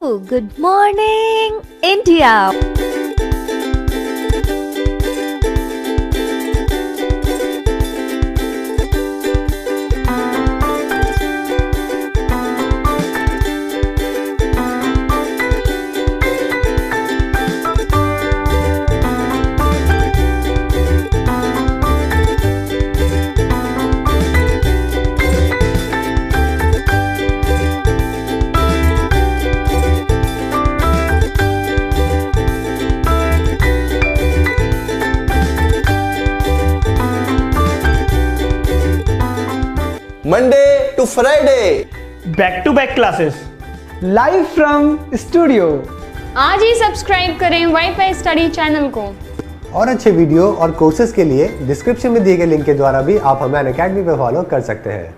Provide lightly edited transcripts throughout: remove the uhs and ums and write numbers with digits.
Good morning, India. Monday to Friday, back to back classes live from studio. आज ही subscribe करें WiFi study channel को। और अच्छे वीडियो और कोर्सेज के लिए डिस्क्रिप्शन में दिए गए लिंक के द्वारा भी आप हमें अनअकैडमी पे फॉलो कर सकते हैं।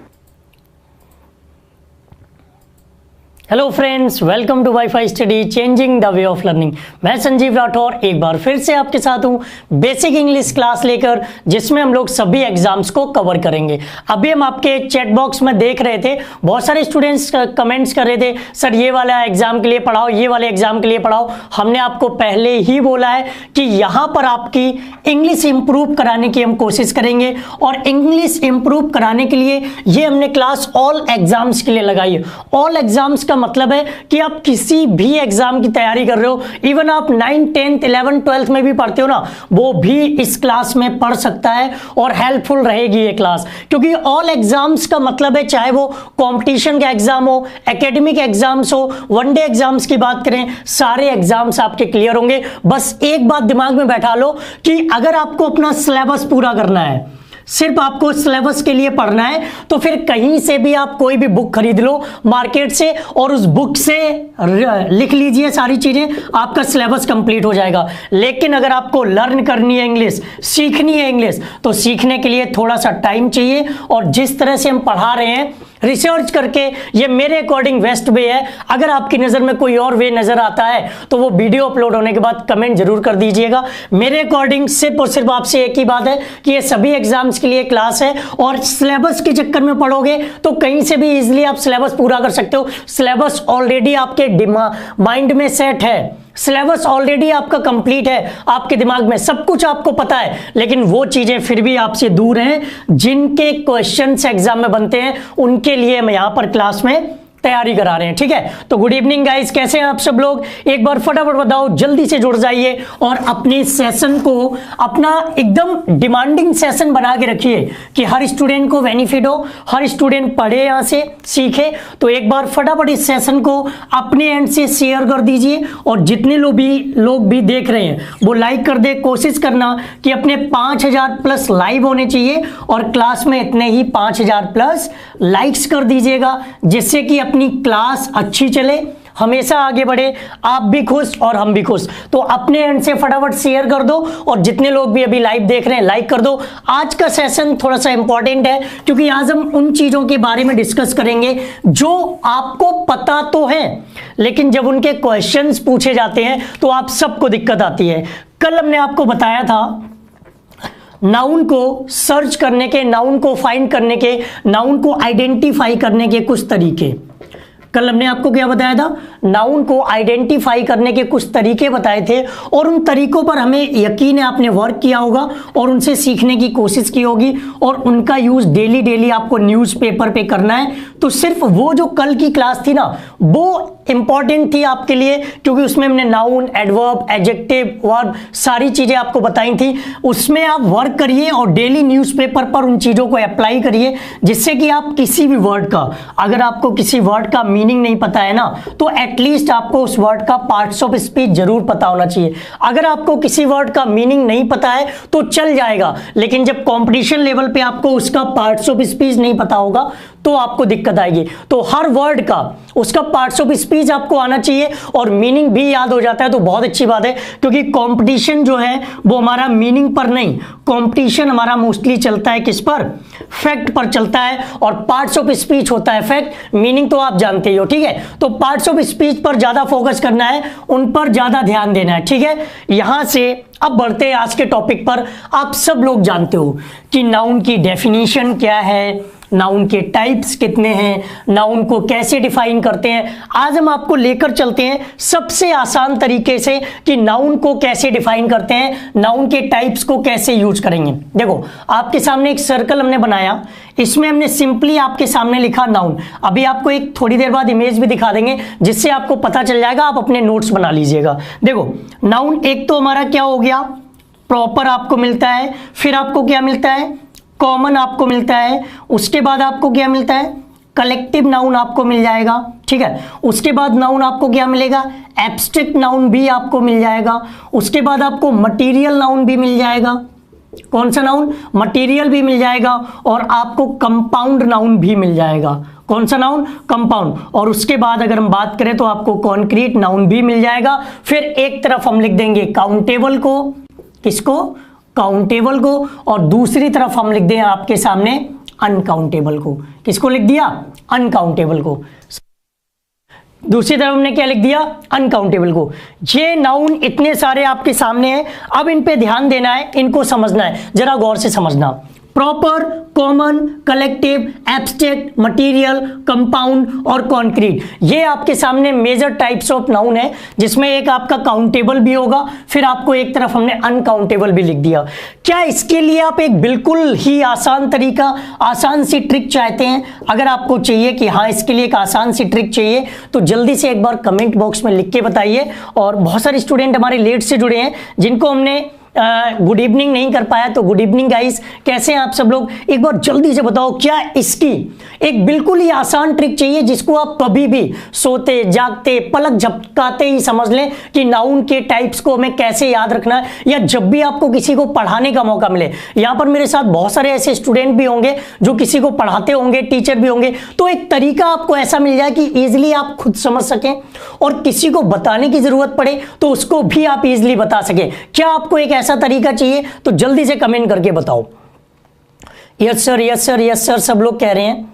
Hello friends, welcome to WiFi study changing the way of learning. मैं संजीव राठौर एक बार फिर से आपके साथ हूँ बेसिक इंग्लिश क्लास लेकर, जिसमें हम लोग सभी एग्जाम्स को कवर करेंगे। अभी हम आपके चैट बॉक्स में देख रहे थे, बहुत सारे स्टूडेंट्स कमेंट्स कर रहे थे, सर ये वाला एग्जाम के लिए पढ़ाओ, ये वाले एग्जाम के लिए पढ़ाओ। हमने आपको पहले ही बोला है कि यहाँ पर आपकी इंग्लिश इंप्रूव कराने की हम कोशिश करेंगे, और इंग्लिश इंप्रूव कराने के लिए ये हमने क्लास ऑल एग्जाम्स के लिए लगाई है। ऑल एग्जाम्स का मतलब है कि आप किसी भी एग्जाम की तैयारी कर रहे हो, इवन आप 9, 10, 11, 12 में भी पढ़ते हो ना, वो भी इस क्लास में पढ़ सकता है और हेल्पफुल रहेगी ये क्लास। क्योंकि ऑल एग्जाम्स का मतलब है चाहे वो कंपटीशन का एग्जाम हो, एकेडमिक एग्जाम्स हो, वनडे एग्जाम्स की बात करें, सारे एग्जाम्स आपके क्लियर होंगे। बस एक बात दिमाग में बैठा लो कि अगर आपको अपना सिलेबस पूरा करना है, सिर्फ आपको सिलेबस के लिए पढ़ना है, तो फिर कहीं से भी आप कोई भी बुक खरीद लो मार्केट से और उस बुक से लिख लीजिए सारी चीजें, आपका सिलेबस कंप्लीट हो जाएगा। लेकिन अगर आपको लर्न करनी है इंग्लिश, सीखनी है इंग्लिश, तो सीखने के लिए थोड़ा सा टाइम चाहिए। और जिस तरह से हम पढ़ा रहे हैं रिसर्च करके, ये मेरे अकॉर्डिंग बेस्ट वे है। अगर आपकी नज़र में कोई और वे नज़र आता है तो वो वीडियो अपलोड होने के बाद कमेंट जरूर कर दीजिएगा। मेरे अकॉर्डिंग सिर्फ और सिर्फ आपसे एक ही बात है कि ये सभी एग्जाम्स के लिए क्लास है, और सिलेबस के चक्कर में पढ़ोगे तो कहीं से भी इजीली आप सिलेबस पूरा कर सकते हो। सिलेबस ऑलरेडी आपके माइंड में सेट है, सिलेबस ऑलरेडी आपका कंप्लीट है, आपके दिमाग में सब कुछ आपको पता है, लेकिन वो चीजें फिर भी आपसे दूर हैं जिनके क्वेश्चंस एग्जाम में बनते हैं। उनके लिए हम यहां पर क्लास में तैयारी करा रहे हैं, ठीक है। तो गुड इवनिंग गाइस, कैसे हैं आप सब लोग? एक बार फटाफट बताओ, जल्दी से जुड़ जाइए और अपने सेशन को अपना एकदम डिमांडिंग सेशन बना के रखिए कि हर स्टूडेंट को बेनिफिट हो, हर स्टूडेंट पढ़े, यहां से सीखे। तो एक बार फटाफट इस सेशन को अपने एंड से शेयर कर दीजिए, और जितने लोग भी देख रहे हैं वो लाइक कर दे। कोशिश करना कि अपने 5000 प्लस लाइव होने चाहिए, और क्लास में इतने ही 5000 प्लस लाइक्स कर दीजिएगा, जिससे कि अपनी क्लास अच्छी चले, हमेशा आगे बढ़े, आप भी खुश और हम भी खुश। तो अपने एंड से फटाफट शेयर कर दो, और जितने लोग भी अभी लाइव देख रहे हैं लाइक कर दो। आज का सेशन थोड़ा सा इंपॉर्टेंट है, क्योंकि आज हम उन चीजों के बारे में डिस्कस करेंगे जो आपको पता तो है, लेकिन जब उनके क्वेश्चंस पूछे जाते हैं तो आप सबको दिक्कत आती है। कल हमने आपको बताया था नाउन को सर्च करने के, नाउन को फाइंड करने के, नाउन को आइडेंटिफाई करने के कुछ तरीके। कल हमने आपको क्या बताया था? नाउन को आइडेंटिफाई करने के कुछ तरीके बताए थे, और उन तरीकों पर हमें यकीन है आपने वर्क किया होगा और उनसे सीखने की कोशिश की होगी, और उनका यूज डेली आपको न्यूज़पेपर पे करना है। तो सिर्फ वो जो कल की क्लास थी ना, वो इंपॉर्टेंट थी आपके लिए, क्योंकि उसमें हमने नाउन, एडवर्ब, एडजेक्टिव, वर्ब सारी चीजें आपको बताई थी। उसमें आप वर्क करिए और डेली न्यूज़पेपर पर उन चीजों को अप्लाई करिए, जिससे कि आप किसी भी वर्ड का, अगर आपको किसी वर्ड का मीनिंग नहीं पता है ना, तो एटलीस्ट आपको उस वर्ड का पार्ट्स ऑफ स्पीच जरूर पता होना चाहिए। अगर आपको किसी वर्ड का मीनिंग नहीं पता है तो चल जाएगा, लेकिन जब कंपटीशन लेवल पे आपको उसका पार्ट्स ऑफ स्पीच नहीं पता होगा तो आपको दिक्कत आएगी। तो हर वर्ड का उसका पार्ट्स ऑफ स्पीच आपको आना चाहिए, और मीनिंग भी याद हो जाता है तो बहुत अच्छी बात है, क्योंकि कंपटीशन जो है वो हमारा मीनिंग पर नहीं, कंपटीशन हमारा मोस्टली चलता है किस पर? फैक्ट पर चलता है, और पार्ट्स ऑफ स्पीच होता है फैक्ट, मीनिंग तो आप जानते ही हो, ठीक है। तो पार्ट्स ऑफ स्पीच पर ज्यादा फोकस करना है, उन पर ज्यादा ध्यान देना है, ठीक है। यहां से अब बढ़ते हैं आज के टॉपिक पर। आप सब लोग जानते हो कि नाउन की डेफिनेशन क्या है, नाउन के टाइप्स कितने हैं, नाउन को कैसे डिफाइन करते हैं। आज हम आपको लेकर चलते हैं सबसे आसान तरीके से कि नाउन को कैसे डिफाइन करते हैं, नाउन के टाइप्स को कैसे यूज करेंगे। देखो आपके सामने एक सर्कल हमने बनाया, इसमें हमने सिंपली आपके सामने लिखा नाउन। अभी आपको एक थोड़ी देर बाद इमेज भी दिखा देंगे जिससे आपको पता चल जाएगा, आप अपने नोट्स बना लीजिएगा। देखो नाउन एक तो हमारा क्या हो गया, प्रॉपर आपको मिलता है, फिर आपको क्या मिलता है, कॉमन आपको मिलता है, उसके बाद आपको क्या मिलता है, कलेक्टिव नाउन आपको मिल जाएगा, ठीक है। उसके बाद नाउन आपको क्या मिलेगा, एब्स्ट्रैक्ट नाउन भी आपको मिल जाएगा। उसके बाद आपको मटीरियल नाउन भी मिल जाएगा। कौन सा नाउन, मटीरियल भी मिल जाएगा। और आपको कंपाउंड नाउन भी मिल जाएगा। कौन सा नाउन, कंपाउंड। और उसके बाद अगर हम बात करें तो आपको कॉन्क्रीट नाउन भी मिल जाएगा। फिर एक तरफ हम लिख देंगे काउंटेबल को, किसको, काउंटेबल को, और दूसरी तरफ हम लिख दें आपके सामने अनकाउंटेबल को। किसको लिख दिया, अनकाउंटेबल को। दूसरी तरफ हमने क्या लिख दिया, अनकाउंटेबल को। ये नाउन इतने सारे आपके सामने हैं, अब इन पे ध्यान देना है, इनको समझना है, जरा गौर से समझना। Proper, common, collective, abstract, material, compound और कॉन्क्रीट, ये आपके सामने मेजर टाइप्स ऑफ नाउन है, जिसमें एक आपका काउंटेबल भी होगा, फिर आपको एक तरफ हमने अनकाउंटेबल भी लिख दिया। क्या इसके लिए आप एक बिल्कुल ही आसान तरीका, आसान सी ट्रिक चाहते हैं? अगर आपको चाहिए कि हाँ इसके लिए एक आसान सी ट्रिक चाहिए तो जल्दी से एक बार कमेंट बॉक्स में लिख के बताइए। और बहुत सारे स्टूडेंट हमारे लेट से जुड़े हैं जिनको हमने गुड इवनिंग नहीं कर पाया, तो गुड इवनिंग गाइस, कैसे हैं आप सब लोग? एक बार जल्दी से बताओ, क्या इसकी एक बिल्कुल ही आसान ट्रिक चाहिए जिसको आप कभी भी सोते जागते पलक झपकाते ही समझ लें कि नाउन के टाइप्स को हमें कैसे याद रखना है, या जब भी आपको किसी को पढ़ाने का मौका मिले। यहां पर मेरे साथ बहुत सारे ऐसे स्टूडेंट भी होंगे जो किसी को पढ़ाते होंगे, टीचर भी होंगे, तो एक तरीका आपको ऐसा मिल जाए कि इजिली आप खुद समझ सकें और किसी को बताने की जरूरत पड़े तो उसको भी आप इजिली बता सके। क्या आपको एक ऐसा तरीका चाहिए? तो जल्दी से कमेंट करके बताओ। Yes sir, yes sir, yes sir, सब लोग कह रहे हैं।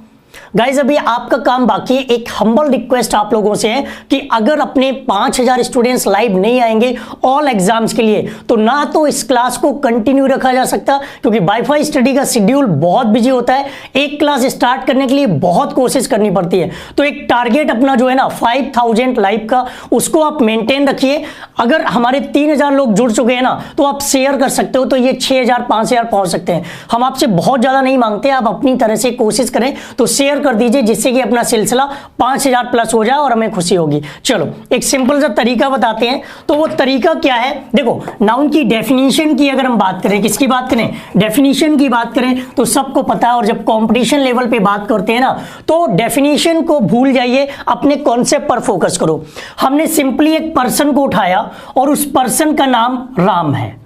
गाइज अभी आपका काम बाकी है। एक हम्बल रिक्वेस्ट आप लोगों से है कि अगर अपने 5000 स्टूडेंट्स लाइव नहीं आएंगे ऑल एग्जाम्स के लिए, तो ना तो इस क्लास को कंटिन्यू रखा जा सकता, क्योंकि वाईफाई स्टडी का शेड्यूल बहुत बिजी होता है। एक क्लास स्टार्ट करने के लिए बहुत कोशिश करनी पड़ती है। तो एक टारगेट अपना जो है ना 5000 लाइव का, उसको आप मेंटेन रखिए। अगर हमारे 3000 लोग जुड़ चुके हैं ना, तो आप शेयर कर सकते हो, तो ये 6000 5000 पहुंच सकते हैं। हम आपसे बहुत ज्यादा नहीं मांगते, आप अपनी तरह से कोशिश करें तो शेयर कर दीजिए, जिससे कि अपना सिलसिला 5000 प्लस हो जाए और हमें खुशी होगी। चलो एक सिंपल सा तरीका बताते हैं। तो वो तरीका क्या है, देखो नाउन की डेफिनेशन की अगर हम बात करें, किसकी बात करें, डेफिनेशन की बात करें, तो सबको पता है। और जब कंपटीशन लेवल पे बात करते हैं ना, तो डेफिनेशन को भूल जाइए, अपने कॉन्सेप्ट पर फोकस करो। हमने सिंपली एक पर्सन को उठाया और उस पर्सन का नाम राम है।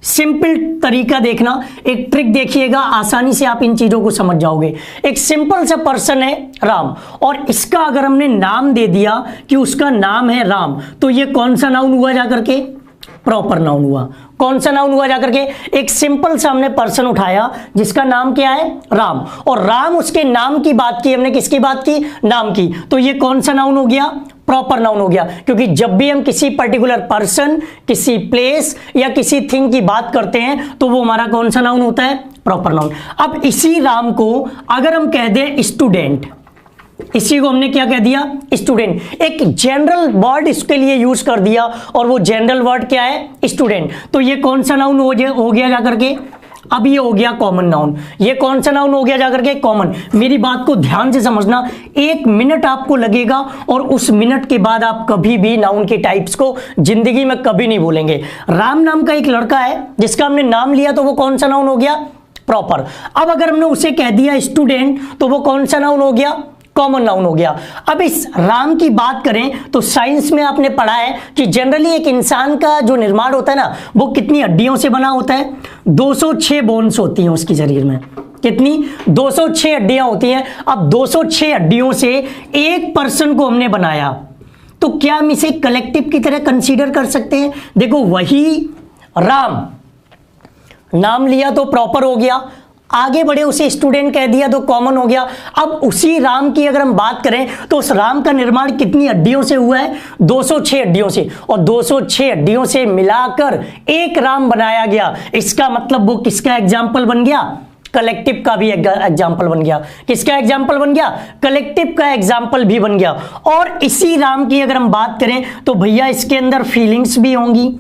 सिंपल तरीका देखना, एक ट्रिक देखिएगा, आसानी से आप इन चीजों को समझ जाओगे। एक सिंपल सा पर्सन है राम, और इसका अगर हमने नाम दे दिया कि उसका नाम है राम, तो ये कौन सा नाउन हुआ जाकर के, प्रॉपर नाउन हुआ। कौन सा नाउन हुआ जाकर के, एक सिंपल सा हमने पर्सन उठाया जिसका नाम क्या है, राम, और राम उसके नाम की बात की हमने, किसकी बात की, नाम की, तो ये कौन सा नाउन हो गया, प्रॉपर नाउन हो गया। क्योंकि जब भी हम किसी पर्टिकुलर पर्सन, किसी प्लेस या किसी थिंग की बात करते हैं तो वो हमारा कौन सा नाउन होता है, प्रॉपर नाउन। अब इसी राम को अगर हम कह दें स्टूडेंट, इसी को हमने क्या कह दिया, स्टूडेंट, एक जनरल वर्ड इसके लिए यूज कर दिया, और वो जनरल वर्ड क्या है, स्टूडेंट, तो ये कौन सा नाउन हो गया जाकर के, अब ये हो गया कॉमन नाउन। ये कौन सा नाउन हो गया जाकर के, कॉमन। मेरी बात को ध्यान से समझना, 1 मिनट आपको लगेगा और उस मिनट के बाद आप कभी भी नाउन के टाइप्स को जिंदगी में कभी नहीं भूलेंगे। राम नाम का एक लड़का है जिसका हमने नाम लिया, तो वो कौन सा नाउन हो गया, प्रॉपर। अब अगर हमने उसे कह दिया स्टूडेंट, तो वो कौन सा नाउन हो गया, कॉमन नाउन हो गया। अब इस राम की बात करें तो साइंस में आपने पढ़ा है कि जनरली एक इंसान का जो निर्माण होता है ना, वो कितनी हड्डियों से बना होता है, 206 बोन्स होती हैं उसके शरीर में। कितनी, 206 हड्डियां होती हैं। अब 206 हड्डियों से एक पर्सन को हमने बनाया, तो क्या हम इसे कलेक्टिव की तरह कंसीडर कर सकते हैं? देखो वही राम, नाम लिया तो प्रॉपर हो गया, आगे बढ़े उसे स्टूडेंट कह दिया तो कॉमन हो गया। अब उसी राम की अगर हम बात करें तो उस राम का निर्माण कितनी हड्डियों से हुआ है, 206 हड्डियों से, और 206 हड्डियों से मिलाकर एक राम बनाया गया। इसका मतलब वो किसका एग्जाम्पल बन गया, कलेक्टिव का भी एग्जाम्पल बन गया। किसका एग्जाम्पल बन गया? कलेक्टिव का एग्जाम्पल भी बन गया। और इसी राम की अगर हम बात करें तो भैया इसके अंदर फीलिंग्स भी होंगी,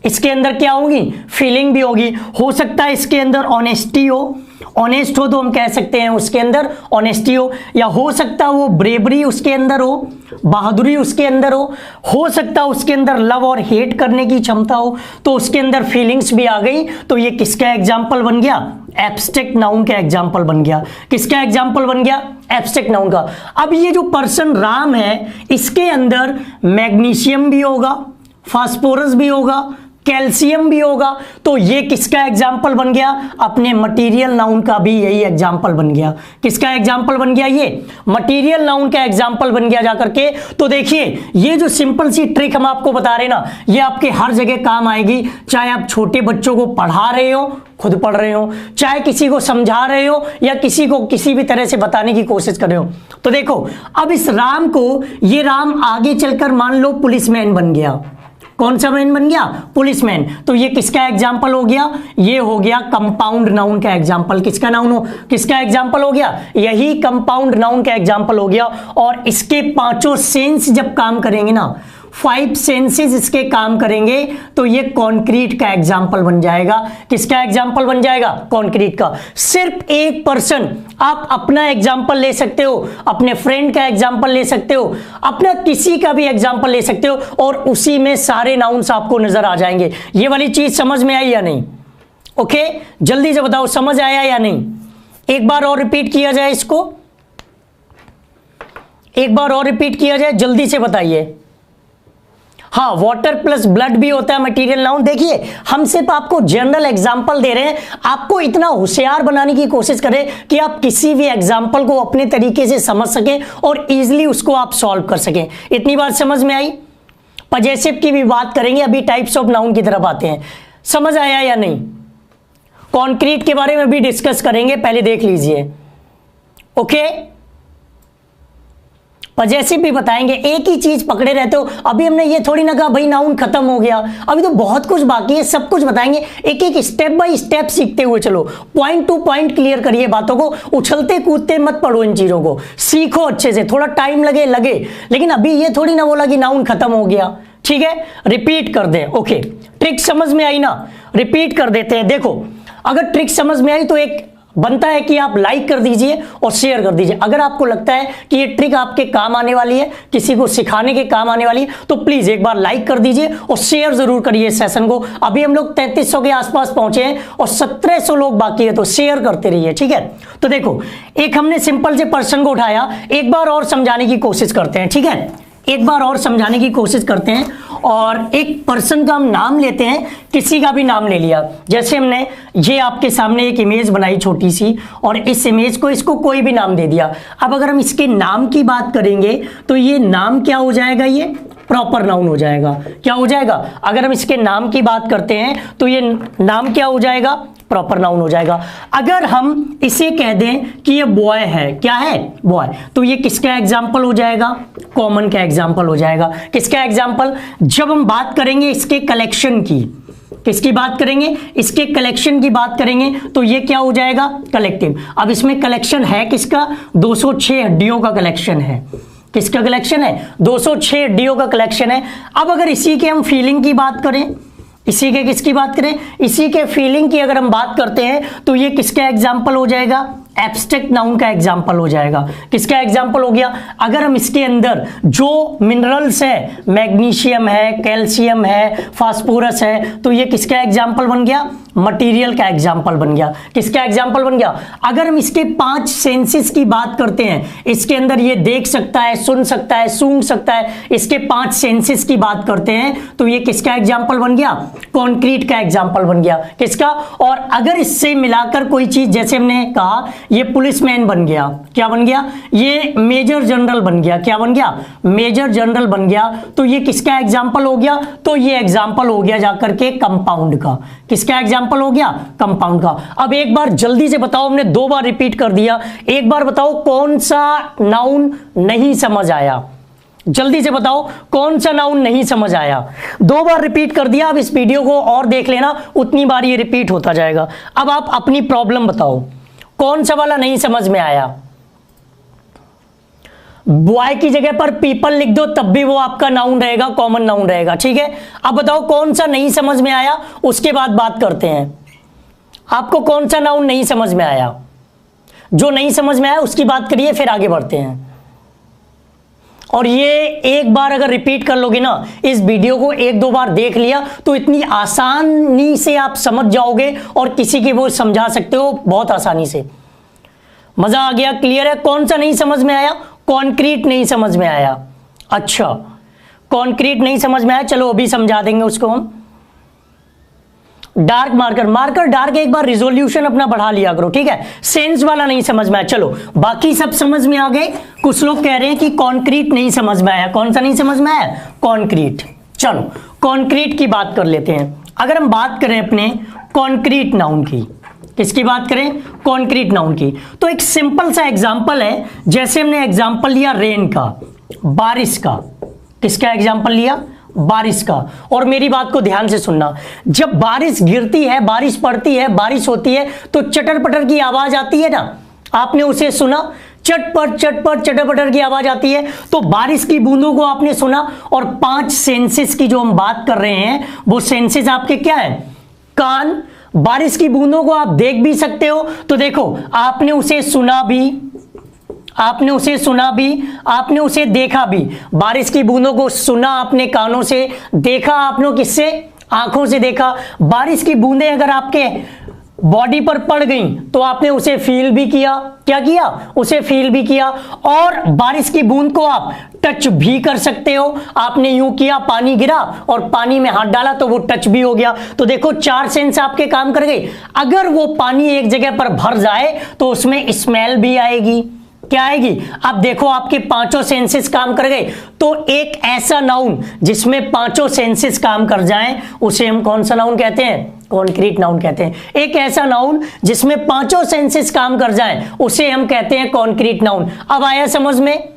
इसके अंदर क्या होगी? फीलिंग भी होगी। हो सकता है इसके अंदर ऑनेस्टी हो, ऑनेस्ट हो तो हम कह सकते हैं उसके अंदर ऑनेस्टी हो हो सकता है वो ब्रेवरी उसके अंदर हो, बहादुरी उसके अंदर हो सकता है उसके अंदर लव और हेट करने की क्षमता हो, तो उसके अंदर फीलिंग्स भी आ गई। तो ये किसका एग्जाम्पल बन गया? एब्स्ट्रैक्ट नाउन का एग्जाम्पल बन गया। किसका एग्जाम्पल बन गया? एब्स्ट्रैक्ट नाउन का। अब ये जो पर्सन राम है इसके अंदर मैग्नीशियम भी होगा, फास्फोरस भी होगा, कैल्शियम भी होगा, तो ये किसका एग्जाम्पल बन गया? अपने मटेरियल नाउन का भी यही एग्जाम्पल बन गया। किसका एग्जाम्पल बन गया? ये मटेरियल नाउन का एग्जाम्पल बन गया जाकर के। तो देखिए ये जो सिंपल सी ट्रिक हम आपको बता रहे ना, ये आपके हर जगह काम आएगी। चाहे आप छोटे बच्चों को पढ़ा रहे हो, खुद पढ़ रहे हो, चाहे किसी को समझा रहे हो या किसी को किसी भी तरह से बताने की कोशिश कर रहे हो। तो देखो अब इस राम को, ये राम आगे चलकर मान लो पुलिसमैन बन गया। कौन सा मैन बन गया? पुलिसमैन। तो ये किसका एग्जाम्पल हो गया? ये हो गया कंपाउंड नाउन का एग्जाम्पल। किसका नाउन हो? किसका एग्जाम्पल हो गया? यही कंपाउंड नाउन का एग्जाम्पल हो गया। और इसके पांचों सेंस जब काम करेंगे ना, 5 सेंसेस इसके काम करेंगे, तो ये कॉन्क्रीट का एग्जाम्पल बन जाएगा। किसका एग्जाम्पल बन जाएगा? कॉन्क्रीट का। सिर्फ एक पर्सन, आप अपना एग्जाम्पल ले सकते हो, अपने फ्रेंड का एग्जाम्पल ले सकते हो, अपना किसी का भी एग्जाम्पल ले सकते हो, और उसी में सारे नाउन्स आपको नजर आ जाएंगे। ये वाली चीज समझ में आई या नहीं? ओके, जल्दी से बताओ समझ आया या नहीं? एक बार और रिपीट किया जाए इसको, एक बार और रिपीट किया जाए, जल्दी से बताइए। हाँ, वाटर प्लस ब्लड भी होता है मटेरियल नाउन। देखिए हम सिर्फ आपको जनरल एग्जांपल दे रहे हैं, आपको इतना होशियार बनाने की कोशिश करें कि आप किसी भी एग्जांपल को अपने तरीके से समझ सकें और इजीली उसको आप सॉल्व कर सकें। इतनी बात समझ में आई? पजेसिव की भी बात करेंगे, अभी टाइप्स ऑफ नाउन की तरफ आते हैं। समझ आया या नहीं? कॉन्क्रीट के बारे में भी डिस्कस करेंगे, पहले देख लीजिए। ओके, पजेसिव भी बताएंगे। एक ही चीज पकड़े रहते हो। अभी हमने ये थोड़ी ना कहा भाई नाउन खत्म हो गया, अभी तो बहुत कुछ बाकी है, सब कुछ बताएंगे। एक एक स्टेप बाय स्टेप सीखते हुए चलो, पॉइंट टू पॉइंट क्लियर करिए बातों को, उछलते कूदते मत पढ़ो इन चीजों को, सीखो अच्छे से। थोड़ा टाइम लगे, लेकिन अभी ये थोड़ी ना बोला कि नाउन खत्म हो गया। ठीक है, रिपीट कर दे। ओके, ट्रिक समझ में आई ना? रिपीट कर देते हैं। देखो अगर ट्रिक समझ में आई तो एक बनता है कि आप लाइक कर दीजिए और शेयर कर दीजिए। अगर आपको लगता है कि ये ट्रिक आपके काम आने वाली है, किसी को सिखाने के काम आने वाली है, तो प्लीज एक बार लाइक कर दीजिए और शेयर जरूर करिए इस सेशन को। अभी हम लोग 3300 के आसपास पहुंचे हैं और 1700 लोग बाकी है, तो शेयर करते रहिए। ठीक है, तो देखो एक हमने सिंपल से पर्सन को उठाया, एक बार और समझाने की कोशिश करते हैं। ठीक है, एक बार और समझाने की कोशिश करते हैं और एक पर्सन का हम नाम लेते हैं, किसी का भी नाम ले लिया। जैसे हमने ये आपके सामने एक इमेज बनाई छोटी सी, और इस इमेज को, इसको कोई भी नाम दे दिया। अब अगर हम इसके नाम की बात करेंगे तो ये नाम क्या हो जाएगा? ये प्रॉपर नाउन हो जाएगा। क्या हो जाएगा? अगर हम इसके नाम की बात करते हैं तो ये नाम क्या हो जाएगा? प्रॉपर नाउन हो जाएगा। अगर हम इसे कह दें कि ये बॉय है, क्या है? बॉय, तो ये किसका एग्जाम्पल हो जाएगा? कॉमन का एग्जाम्पल हो जाएगा। किसका एग्जाम्पल? जब हम बात करेंगे इसके कलेक्शन की, किसकी बात करेंगे? इसके कलेक्शन की बात करेंगे तो ये क्या हो जाएगा? कलेक्टिव। अब इसमें कलेक्शन है किसका? 206 हड्डियों का कलेक्शन है। किसका कलेक्शन है? 206 हड्डियों का कलेक्शन है। अब अगर इसी के हम फीलिंग की बात करें, इसी के किसकी बात करें? इसी के फीलिंग की अगर हम बात करते हैं तो ये किसका एग्जाम्पल हो जाएगा? एब्स्ट्रैक्ट नाउन का एग्जाम्पल हो जाएगा। किसका एग्जाम्पल हो गया? अगर हम इसके अंदर जो मिनरल्स है, मैग्नीशियम है, कैल्शियम है, फास्फोरस है, तो ये किसका एग्जाम्पल बन गया? मटेरियल का एग्जाम्पल बन गया। किसका एग्जाम्पल बन गया? अगर हम इसके 5 सेंसेस की बात करते हैं, इसके अंदर ये देख सकता है, सुन सकता है, सूंघ सकता है, इसके 5 सेंसेस की बात करते हैं तो ये किसका एग्जाम्पल बन गया? कॉन्क्रीट का एग्जाम्पल बन गया। किसका? और अगर इससे मिलाकर कोई चीज, जैसे हमने कहा ये पुलिसमैन बन गया, क्या बन गया? ये मेजर जनरल बन गया। क्या बन गया? मेजर जनरल बन गया। तो ये किसका एग्जाम्पल हो गया? तो ये एग्जाम्पल हो गया जाकर के कंपाउंड का। किसका एग्जाम्पल हो गया? कंपाउंड का। अब एक बार जल्दी से बताओ, हमने 2 बार रिपीट कर दिया, एक बार बताओ कौन सा नाउन नहीं समझ आया? जल्दी से बताओ कौन सा नाउन नहीं समझ आया। 2 बार रिपीट कर दिया, अब इस वीडियो को और देख लेना, उतनी बार ये रिपीट होता जाएगा। अब आप अपनी प्रॉब्लम बताओ, कौन सा वाला नहीं समझ में आया। बॉय की जगह पर पीपल लिख दो, तब भी वो आपका नाउन रहेगा, कॉमन नाउन रहेगा, ठीक है। अब बताओ कौन सा नहीं समझ में आया, उसके बाद बात करते हैं। आपको कौन सा नाउन नहीं समझ में आया, जो नहीं समझ में आया उसकी बात करिए, फिर आगे बढ़ते हैं। और ये एक बार अगर रिपीट कर लोगे ना, इस वीडियो को 1-2 बार देख लिया तो इतनी आसानी से आप समझ जाओगे और किसी की वो समझा सकते हो बहुत आसानी से। मजा आ गया, क्लियर है। कौन सा नहीं समझ में आया, कॉन्क्रीट नहीं समझ में आया। अच्छा, कॉन्क्रीट नहीं समझ में आया, चलो अभी समझा देंगे उसको हम। डार्क मार्कर, मार्कर डार्क, एक बार रिजोल्यूशन अपना बढ़ा लिया करो, ठीक है। सेंस वाला नहीं समझ में आया, चलो बाकी सब समझ में आ गए। कुछ लोग कह रहे हैं कि कॉन्क्रीट नहीं समझ में आया। कौन सा नहीं समझ में आया, कॉन्क्रीट। चलो कॉन्क्रीट की बात कर लेते हैं। अगर हम बात करें अपने कॉन्क्रीट नाउन की, किसकी बात करें, कॉन्क्रीट नाउन की, तो एक सिंपल सा एग्जांपल है। जैसे हमने एग्जांपल लिया रेन का, बारिश का। किसका एग्जांपल लिया, बारिश का। और मेरी बात को ध्यान से सुनना, जब बारिश गिरती है, बारिश पड़ती है, बारिश होती है, तो चटर पटर की आवाज आती है ना, आपने उसे सुना, चटपट चटपट चटर पटर की आवाज आती है। तो बारिश की बूंदों को आपने सुना। और 5 सेंसेस की जो हम बात कर रहे हैं, वो सेंसेस आपके क्या है, कान। बारिश की बूंदों को आप देख भी सकते हो, तो देखो आपने उसे सुना भी, आपने उसे सुना भी, आपने उसे देखा भी। बारिश की बूंदों को सुना आपने कानों से, देखा आपने किससे, आंखों से देखा। बारिश की बूंदें अगर आपके बॉडी पर पड़ गई तो आपने उसे फील भी किया। क्या किया, उसे फील भी किया। और बारिश की बूंद को आप टच भी कर सकते हो। आपने यूं किया, पानी गिरा और पानी में हाथ डाला तो वो टच भी हो गया। तो देखो 4 सेंस आपके काम कर गए। अगर वो पानी एक जगह पर भर जाए तो उसमें स्मेल भी आएगी। क्या आएगी, अब देखो आपके 5 सेंसेस काम कर गए। तो एक ऐसा नाउन जिसमें 5 सेंसेस काम कर जाएं, उसे हम कौन सा नाउन कहते हैं, कॉन्क्रीट नाउन कहते हैं। एक ऐसा नाउन जिसमें 5 सेंसेस काम कर जाएं, उसे हम कहते हैं कॉन्क्रीट नाउन। अब आया समझ में,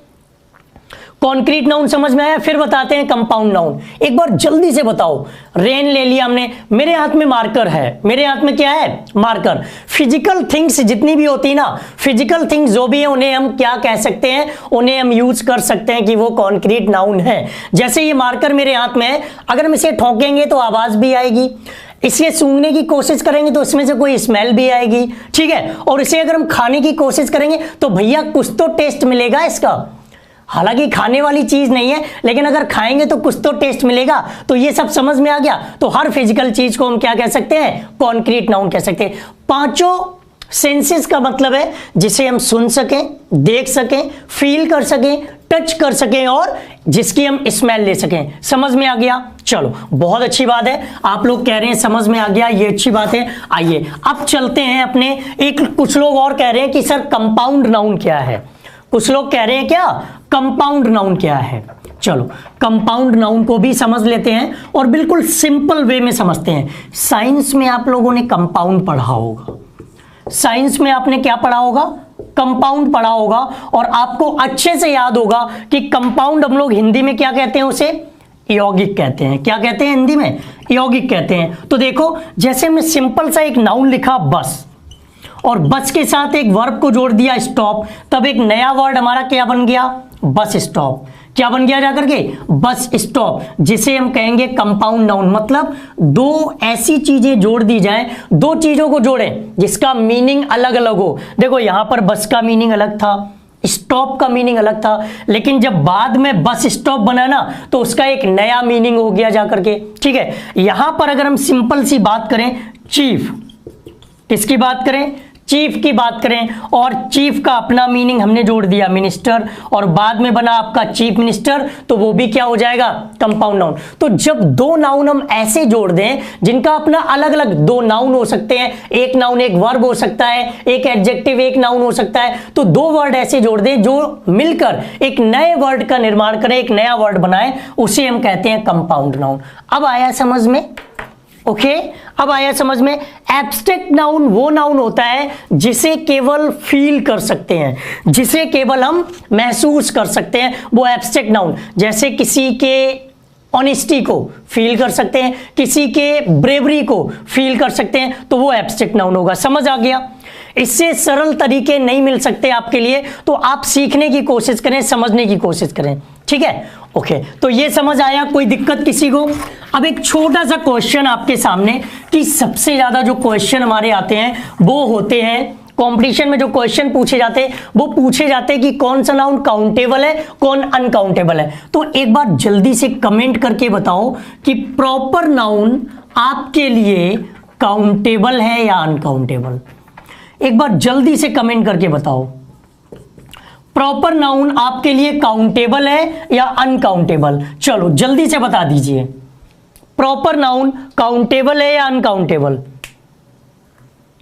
कॉन्क्रीट नाउन समझ में आया। फिर बताते हैं कंपाउंड नाउन। एक बार जल्दी से बताओ, रेन ले लिया हमने, मेरे हाथ में मार्कर है। मेरे हाथ में क्या है, मार्कर। फिजिकल थिंग्स जितनी भी होती है ना, फिजिकल थिंग्स जो भी है, उन्हें हम क्या कह सकते हैं, उन्हें हम यूज कर सकते हैं कि वो कॉन्क्रीट नाउन है। जैसे ये मार्कर मेरे हाथ में है, अगर हम इसे ठोकेंगे तो आवाज भी आएगी, इसे सूंघने की कोशिश करेंगे तो इसमें से कोई स्मेल भी आएगी, ठीक है। और इसे अगर हम खाने की कोशिश करेंगे तो भैया कुछ तो टेस्ट मिलेगा इसका। हालांकि खाने वाली चीज नहीं है, लेकिन अगर खाएंगे तो कुछ तो टेस्ट मिलेगा। तो ये सब समझ में आ गया। तो हर फिजिकल चीज को हम क्या कह सकते हैं, कॉन्क्रीट नाउन कह सकते हैं। 5 सेंसेस का मतलब है जिसे हम सुन सकें, देख सकें, फील कर सकें, टच कर सकें और जिसकी हम स्मेल ले सकें। समझ में आ गया, चलो बहुत अच्छी बात है। आप लोग कह रहे हैं समझ में आ गया, ये अच्छी बात है। आइए अब चलते हैं अपने, कुछ लोग और कह रहे हैं कि सर कंपाउंड नाउन क्या है। कुछ लोग कह रहे हैं क्या, कंपाउंड नाउन क्या है। चलो कंपाउंड नाउन को भी समझ लेते हैं और बिल्कुल सिंपल वे में समझते हैं। साइंस में आप लोगों ने कंपाउंड पढ़ा होगा, साइंस में आपने क्या पढ़ा होगा, कंपाउंड पढ़ा होगा। और आपको अच्छे से याद होगा कि कंपाउंड हम लोग हिंदी में क्या कहते हैं, उसे यौगिक कहते हैं। क्या कहते हैं हिंदी में, यौगिक कहते हैं। तो देखो जैसे हमने सिंपल सा एक नाउन लिखा बस, और बस के साथ एक वर्ब को जोड़ दिया स्टॉप, तब एक नया वर्ड हमारा क्या बन गया, बस स्टॉप। क्या बन गया जाकर के, बस स्टॉप, जिसे हम कहेंगे कंपाउंड नाउन। मतलब 2 ऐसी चीजें जोड़ दी जाएं, 2 चीजों को जोड़ें जिसका मीनिंग अलग अलग हो। देखो यहां पर बस का मीनिंग अलग था, स्टॉप का मीनिंग अलग था, लेकिन जब बाद में बस स्टॉप बना ना तो उसका एक नया मीनिंग हो गया जाकर के, ठीक है। यहां पर अगर हम सिंपल सी बात करें, चीफ, किसकी बात करें, चीफ की बात करें, और चीफ का अपना मीनिंग हमने जोड़ दिया मिनिस्टर, और बाद में बना आपका चीफ मिनिस्टर, तो वो भी क्या हो जाएगा, कंपाउंड नाउन। तो जब 2 नाउन हम ऐसे जोड़ दें जिनका अपना अलग अलग 2 नाउन हो सकते हैं, एक नाउन एक वर्ब हो सकता है, एक एडजेक्टिव एक नाउन हो सकता है, तो 2 वर्ड ऐसे जोड़ दें जो मिलकर एक नए वर्ड का निर्माण करें, एक नया वर्ड बनाएं, उसे हम कहते हैं कंपाउंड नाउन। अब आया समझ में, ओके अब आया समझ में। एब्स्ट्रैक्ट नाउन वो नाउन होता है जिसे केवल फील कर सकते हैं, जिसे केवल हम महसूस कर सकते हैं, वो एब्स्ट्रैक्ट नाउन। जैसे किसी के ऑनेस्टी को फील कर सकते हैं, किसी के ब्रेवरी को फील कर सकते हैं, तो वो एब्स्ट्रैक्ट नाउन होगा। समझ आ गया। इससे सरल तरीके नहीं मिल सकते आपके लिए, तो आप सीखने की कोशिश करें, समझने की कोशिश करें, ठीक है। ओके तो ये समझ आया, कोई दिक्कत किसी को। अब एक छोटा सा क्वेश्चन आपके सामने कि सबसे ज्यादा जो क्वेश्चन हमारे आते हैं वो होते हैं कंपटीशन में, जो क्वेश्चन पूछे जाते हैं वो पूछे जाते हैं कि कौन सा नाउन काउंटेबल है, कौन अनकाउंटेबल है। तो एक बार जल्दी से कमेंट करके बताओ कि प्रॉपर नाउन आपके लिए काउंटेबल है या अनकाउंटेबल। एक बार जल्दी से कमेंट करके बताओ, प्रॉपर नाउन आपके लिए काउंटेबल है या अनकाउंटेबल। चलो जल्दी से बता दीजिए, प्रॉपर नाउन काउंटेबल है या अनकाउंटेबल।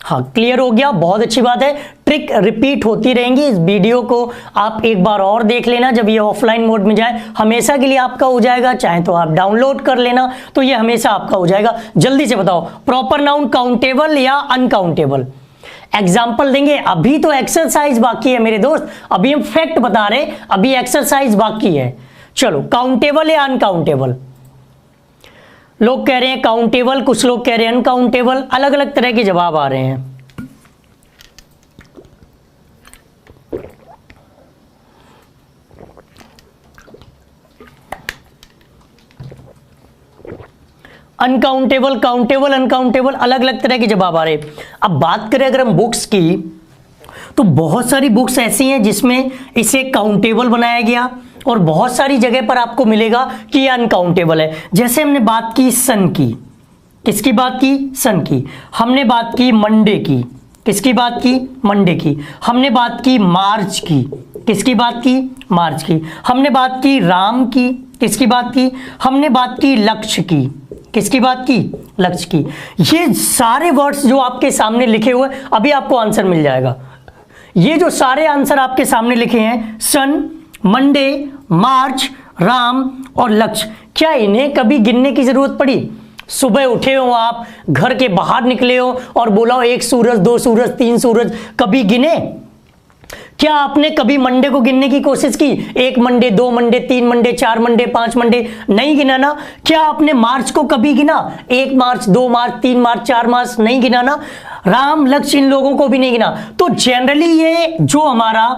हाँ क्लियर हो गया, बहुत अच्छी बात है। ट्रिक रिपीट होती रहेंगी, इस वीडियो को आप एक बार और देख लेना जब ये ऑफलाइन मोड में जाए, हमेशा के लिए आपका हो जाएगा। चाहे तो आप डाउनलोड कर लेना, तो ये हमेशा आपका हो जाएगा। जल्दी से बताओ प्रॉपर नाउन काउंटेबल या अनकाउंटेबल। एग्जाम्पल देंगे, अभी तो एक्सरसाइज बाकी है मेरे दोस्त, अभी हम फैक्ट बता रहे, अभी एक्सरसाइज बाकी है। चलो काउंटेबल या अनकाउंटेबल। लोग कह रहे हैं काउंटेबल, कुछ लोग कह रहे हैं अनकाउंटेबल, अलग अलग तरह के जवाब आ रहे हैं। अनकाउंटेबल, काउंटेबल, अनकाउंटेबल, अलग अलग तरह के जवाब आ रहे। अब बात करें अगर हम बुक्स की, तो बहुत सारी बुक्स ऐसी हैं जिसमें इसे काउंटेबल बनाया गया और बहुत सारी जगह पर आपको मिलेगा कि ये अनकाउंटेबल है। जैसे हमने बात की सन की, किसकी बात की, सन की। हमने बात की मंडे की, किसकी बात की, मंडे की। हमने बात की मार्च की, किसकी बात की, मार्च की। हमने बात की राम की, किसकी बात की, हमने बात की लक्ष्य की, किसकी बात की, लक्ष्य की। ये सारे वर्ड्स जो आपके सामने लिखे हुए, अभी आपको आंसर मिल जाएगा। ये जो सारे आंसर आपके सामने लिखे हैं, सन, मंडे, मार्च, राम और लक्ष्य, क्या इन्हें कभी गिनने की जरूरत पड़ी? सुबह उठे हो आप, घर के बाहर निकले हो और बोला हो 1 सूरज, 2 सूरज, 3 सूरज, कभी गिने? क्या आपने कभी मंडे को गिनने की कोशिश की? 1 Monday, 2 Monday, 3 Monday, 4 Monday, 5 Monday, नहीं गिना ना। क्या आपने मार्च को कभी गिना? 1 मार्च, 2 मार्च, 3 मार्च, 4 मार्च, नहीं गिना ना। राम, लक्ष्य, इन लोगों को भी नहीं गिना। तो जनरली ये जो हमारा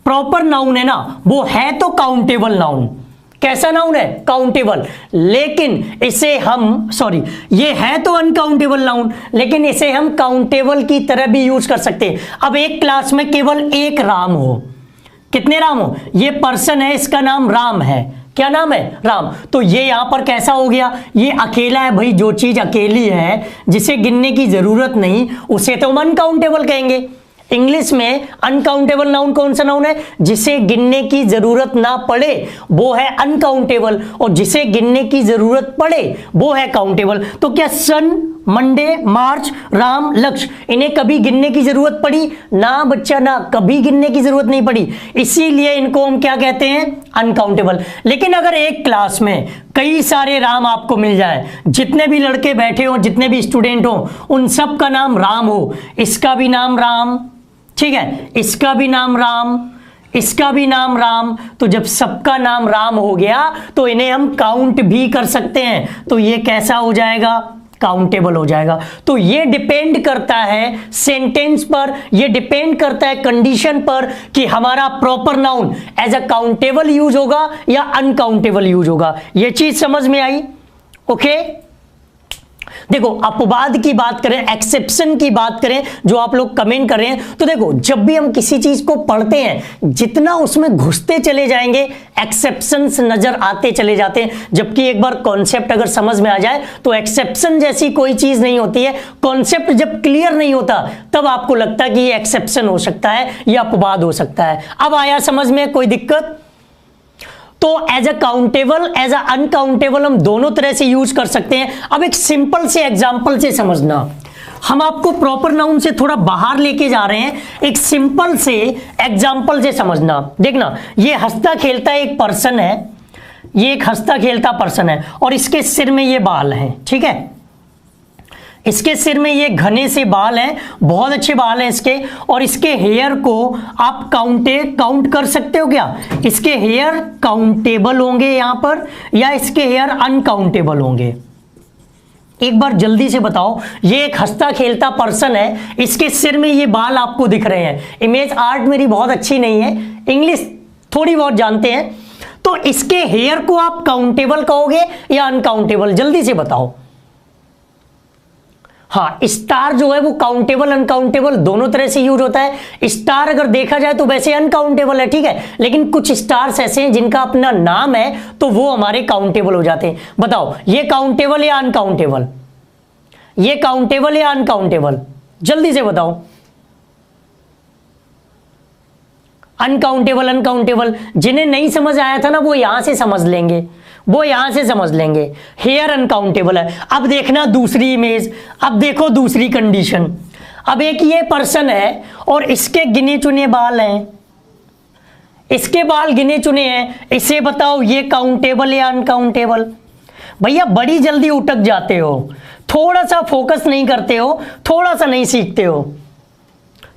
प्रॉपर नाउन है ना, वो है तो काउंटेबल नाउन। कैसा नाउन है? काउंटेबल। लेकिन इसे हम ये है तो अनकाउंटेबल नाउन, लेकिन इसे हम काउंटेबल की तरह भी यूज कर सकते हैं। अब एक क्लास में केवल एक राम हो, कितने राम हो? ये पर्सन है, इसका नाम राम है। क्या नाम है? राम। तो ये यहां पर कैसा हो गया? ये अकेला है भाई। जो चीज अकेली है, जिसे गिनने की जरूरत नहीं, उसे तो हम अनकाउंटेबल कहेंगे। इंग्लिश में अनकाउंटेबल नाउन कौन सा नाउन है? जिसे गिनने की जरूरत ना पड़े वो है अनकाउंटेबल, और जिसे गिनने की जरूरत पड़े वो है काउंटेबल। तो क्या सन, मंडे, मार्च, राम, लक्ष्य, इन्हें कभी गिनने की जरूरत पड़ी? ना बच्चा ना, कभी गिनने की जरूरत नहीं पड़ी। इसीलिए इनको हम क्या कहते हैं? अनकाउंटेबल। लेकिन अगर एक क्लास में कई सारे राम आपको मिल जाए, जितने भी लड़के बैठे हो, जितने भी स्टूडेंट हो, उन सब का नाम राम हो, इसका भी नाम राम, ठीक है, इसका भी नाम राम, इसका भी नाम राम, तो जब सबका नाम राम हो गया तो इन्हें हम काउंट भी कर सकते हैं। तो ये कैसा हो जाएगा? काउंटेबल हो जाएगा। तो ये डिपेंड करता है सेंटेंस पर, ये डिपेंड करता है कंडीशन पर कि हमारा proper noun as a countable use होगा या अनकाउंटेबल यूज होगा। ये चीज समझ में आई? ओके देखो, अपवाद की बात करें, एक्सेप्शन की बात करें, जो आप लोग कमेंट कर रहे हैं, तो देखो जब भी हम किसी चीज को पढ़ते हैं, जितना उसमें घुसते चले जाएंगे एक्सेप्शंस नजर आते चले जाते हैं। जबकि एक बार कॉन्सेप्ट अगर समझ में आ जाए तो एक्सेप्शन जैसी कोई चीज नहीं होती है। कॉन्सेप्ट जब क्लियर नहीं होता तब आपको लगता है कि ये एक्सेप्शन हो सकता है या अपवाद हो सकता है। अब आया समझ में? कोई दिक्कत? तो as a countable, as a uncountable हम दोनों तरह से यूज कर सकते हैं। अब एक सिंपल से एग्जांपल से समझना, हम आपको प्रॉपर नाउन से थोड़ा बाहर लेके जा रहे हैं, एक सिंपल से एग्जांपल से समझना। देखना, ये हंसता खेलता एक पर्सन है, ये एक हंसता खेलता पर्सन है और इसके सिर में ये बाल हैं, ठीक है। इसके सिर में ये घने से बाल हैं, बहुत अच्छे बाल हैं इसके, और इसके हेयर को आप काउंट कर सकते हो क्या? इसके हेयर काउंटेबल होंगे यहां पर, या इसके हेयर अनकाउंटेबल होंगे? एक बार जल्दी से बताओ। ये एक हंसता खेलता पर्सन है, इसके सिर में ये बाल आपको दिख रहे हैं। इमेज आर्ट मेरी बहुत अच्छी नहीं है, इंग्लिश थोड़ी बहुत जानते हैं, तो इसके हेयर को आप काउंटेबल कहोगे या अनकाउंटेबल? जल्दी से बताओ। हाँ, स्टार जो है वो काउंटेबल अनकाउंटेबल दोनों तरह से यूज होता है। स्टार अगर देखा जाए तो वैसे अनकाउंटेबल है, ठीक है, लेकिन कुछ स्टार्स ऐसे हैं जिनका अपना नाम है तो वो हमारे काउंटेबल हो जाते हैं। बताओ, ये काउंटेबल या अनकाउंटेबल? ये काउंटेबल या अनकाउंटेबल? जल्दी से बताओ। Uncountable, uncountable. जिन्हें नहीं समझ आया था ना वो यहां से समझ लेंगे, वो यहां से समझ लेंगे। हेयर अनकाउंटेबल है। अब देखना दूसरी इमेज, अब देखो दूसरी कंडीशन। अब एक ये पर्सन है और इसके गिने चुने बाल हैं, इसके बाल गिने चुने हैं, इसे बताओ ये काउंटेबल या अनकाउंटेबल? भैया बड़ी जल्दी उटक जाते हो, थोड़ा सा फोकस नहीं करते हो, थोड़ा सा नहीं सीखते हो।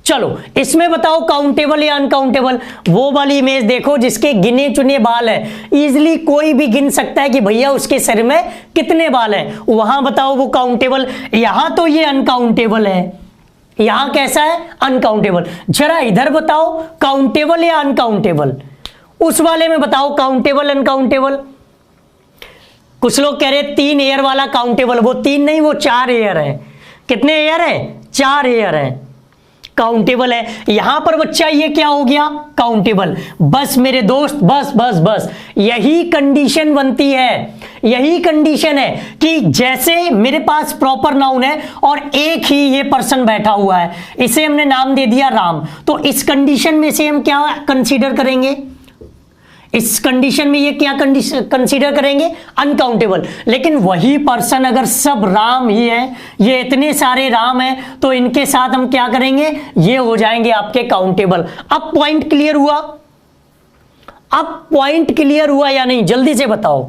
चलो इसमें बताओ काउंटेबल या अनकाउंटेबल? वो वाली इमेज देखो जिसके गिने चुने बाल हैं, इजीली कोई भी गिन सकता है कि भैया उसके सिर में कितने बाल हैं, वहां बताओ वो काउंटेबल। यहां तो ये अनकाउंटेबल है, यहां कैसा है? अनकाउंटेबल। जरा इधर बताओ काउंटेबल या अनकाउंटेबल? उस वाले में बताओ काउंटेबल अनकाउंटेबल? कुछ लोग कह रहे 3 एयर वाला काउंटेबल, वो 3 नहीं वो 4 एयर है। कितने एयर है? 4 एयर है, काउंटेबल है। यहां पर बच्चा ये क्या हो गया? काउंटेबल। बस मेरे दोस्त, बस बस बस यही कंडीशन बनती है, यही कंडीशन है कि जैसे मेरे पास प्रॉपर नाउन है और एक ही ये पर्सन बैठा हुआ है, इसे हमने नाम दे दिया राम, तो इस कंडीशन में से हम क्या कंसीडर करेंगे? इस कंडीशन में ये क्या कंडीशन कंसीडर करेंगे? अनकाउंटेबल। लेकिन वही पर्सन अगर सब राम ही है, ये इतने सारे राम हैं, तो इनके साथ हम क्या करेंगे? ये हो जाएंगे आपके काउंटेबल। अब पॉइंट क्लियर हुआ? अब पॉइंट क्लियर हुआ या नहीं? जल्दी से बताओ।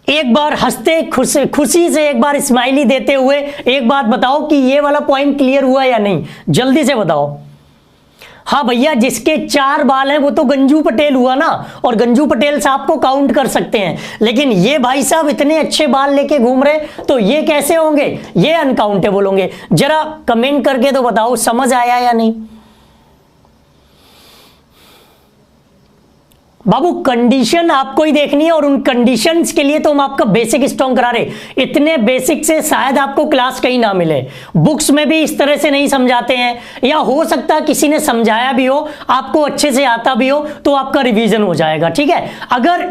एक बार हंसते खुशी से एक बार स्माइली देते हुए एक बात बताओ कि ये वाला पॉइंट क्लियर हुआ या नहीं? जल्दी से बताओ। हाँ भैया, जिसके 4 बाल हैं वो तो गंजू पटेल हुआ ना, और गंजू पटेल साहब को काउंट कर सकते हैं, लेकिन ये भाई साहब इतने अच्छे बाल लेके घूम रहे, तो ये कैसे होंगे? ये अनकाउंटेबल होंगे। जरा कमेंट करके तो बताओ समझ आया या नहीं? बाबू कंडीशन आपको ही देखनी है, और उन कंडीशंस के लिए तो हम आपका बेसिक स्ट्रॉन्ग करा रहे। इतने बेसिक से शायद आपको क्लास कहीं ना मिले, बुक्स में भी इस तरह से नहीं समझाते हैं, या हो सकता है किसी ने समझाया भी हो, आपको अच्छे से आता भी हो, तो आपका रिवीजन हो जाएगा। ठीक है, अगर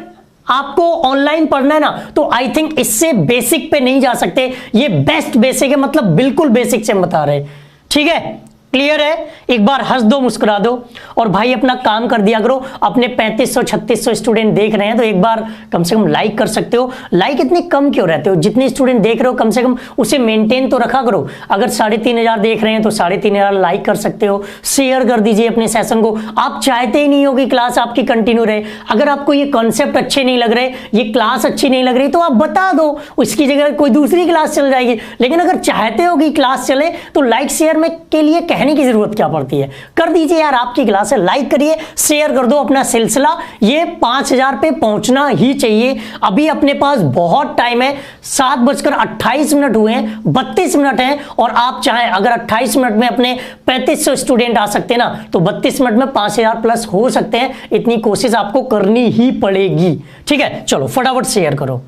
आपको ऑनलाइन पढ़ना है ना, तो आई थिंक इससे बेसिक पे नहीं जा सकते। ये बेस्ट बेसिक है, मतलब बिल्कुल बेसिक से हम बता रहे। ठीक है, क्लियर है? एक बार हंस दो, मुस्कुरा दो, और भाई अपना काम कर दिया करो। अपने 3500-3600 स्टूडेंट देख रहे हैं तो एक बार कम से कम लाइक कर सकते हो। लाइक इतने कम क्यों रहते हो? जितने स्टूडेंट देख रहे हो कम से कम उसे मेंटेन तो रखा करो। अगर 3500 देख रहे हैं तो 3500 लाइक कर सकते हो। शेयर कर दीजिए अपने सेशन को। आप चाहते ही नहीं हो कि क्लास आपकी कंटिन्यू रहे। अगर आपको ये कॉन्सेप्ट अच्छे नहीं लग रहे, ये क्लास अच्छी नहीं लग रही, तो आप बता दो, उसकी जगह कोई दूसरी क्लास चल जाएगी। लेकिन अगर चाहते हो कि क्लास चले तो लाइक शेयर में के लिए कहने की जरूरत क्या पड़ती है? कर दीजिए यार, आपकी क्लास है, लाइक करिए, शेयर कर दो। अपना सिलसिला ये 5000 पे पहुंचना ही चाहिए। अभी अपने पास बहुत टाइम है, 7:28 हुए हैं, 32 मिनट हैं, और आप चाहें अगर 28 मिनट में अपने 3500 स्टूडेंट आ सकते हैं ना, तो 32 मिनट में 5000 प्लस हो सकते हैं। इतनी कोशिश आपको करनी ही पड़ेगी। ठीक है, चलो फटाफट शेयर करो।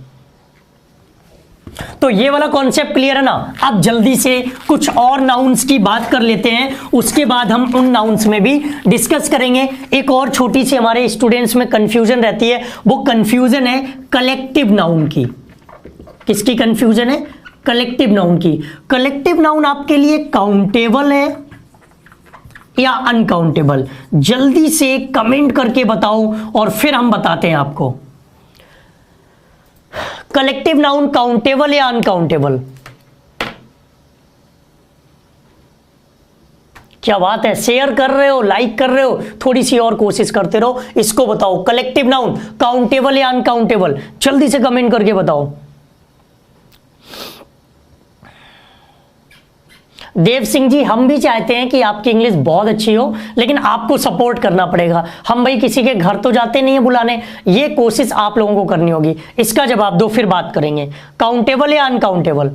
तो ये वाला कॉन्सेप्ट क्लियर है ना? अब जल्दी से कुछ और नाउन्स की बात कर लेते हैं, उसके बाद हम उन नाउन्स में भी डिस्कस करेंगे। एक और छोटी सी हमारे स्टूडेंट्स में कंफ्यूजन रहती है, वो कंफ्यूजन है कलेक्टिव नाउन की। किसकी कंफ्यूजन है? कलेक्टिव नाउन की। कलेक्टिव नाउन आपके लिए काउंटेबल है या अनकाउंटेबल? जल्दी से कमेंट करके बताओ और फिर हम बताते हैं आपको। कलेक्टिव नाउन काउंटेबल या अनकाउंटेबल? क्या बात है, शेयर कर रहे हो, लाइक कर रहे हो, थोड़ी सी और कोशिश करते रहो। इसको बताओ, कलेक्टिव नाउन काउंटेबल या अनकाउंटेबल? जल्दी से कमेंट करके बताओ। देव सिंह जी, हम भी चाहते हैं कि आपकी इंग्लिश बहुत अच्छी हो, लेकिन आपको सपोर्ट करना पड़ेगा। हम भाई किसी के घर तो जाते नहीं है बुलाने, ये कोशिश आप लोगों को करनी होगी। इसका जवाब दो, फिर बात करेंगे। काउंटेबल या अनकाउंटेबल?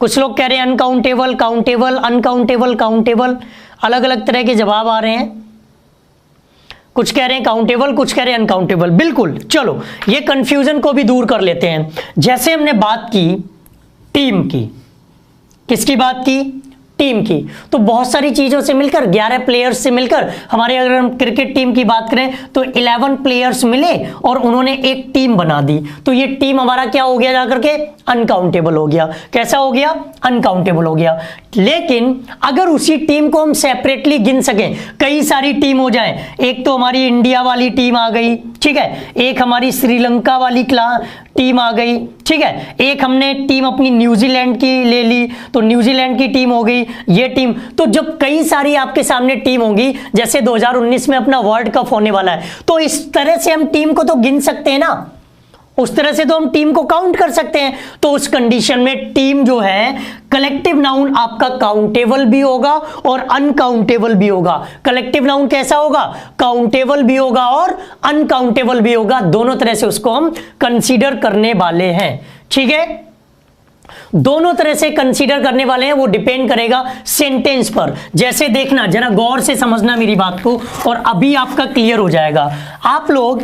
कुछ लोग कह रहे हैं अनकाउंटेबल, काउंटेबल, अनकाउंटेबल, काउंटेबल, अलग अलग तरह के जवाब आ रहे हैं। कुछ कह रहे हैं काउंटेबल, कुछ कह रहे हैं अनकाउंटेबल। बिल्कुल, चलो ये कंफ्यूजन को भी दूर कर लेते हैं। जैसे हमने बात की टीम की, किसकी बात की? टीम की। तो बहुत सारी चीजों से मिलकर 11 प्लेयर्स से मिलकर हमारे, अगर हम क्रिकेट टीम की बात करें तो 11 प्लेयर्स मिले और उन्होंने एक टीम बना दी। तो ये टीम हमारा क्या हो गया जाकर के? अनकाउंटेबल हो गया। कैसा हो गया? अनकाउंटेबल हो गया। लेकिन अगर उसी टीम को हम सेपरेटली गिन सकें, कई सारी टीम हो जाए, एक तो हमारी इंडिया वाली टीम आ गई, ठीक है, एक हमारी श्रीलंका वाली टीम आ गई, ठीक है, एक हमने टीम अपनी न्यूजीलैंड की ले ली तो न्यूजीलैंड की टीम हो गई, ये टीम। तो जब कई सारी आपके सामने टीम होगी, जैसे 2019 में अपना वर्ल्ड कप होने वाला है, तो इस तरह से हम टीम को तो गिन सकते हैं ना, उस तरह से तो हम टीम को काउंट कर सकते हैं। तो उस कंडीशन में टीम जो है कलेक्टिव नाउन आपका काउंटेबल भी होगा और अनकाउंटेबल भी होगा। कलेक्टिव नाउन कैसा होगा? काउंटेबल भी होगा और अनकाउंटेबल भी होगा। दोनों तरह से उसको हम कंसीडर करने वाले हैं, ठीक है, दोनों तरह से कंसीडर करने वाले हैं। वो डिपेंड करेगा सेंटेंस पर। जैसे देखना, जरा गौर से समझना मेरी बात को, और अभी आपका क्लियर हो जाएगा। आप लोग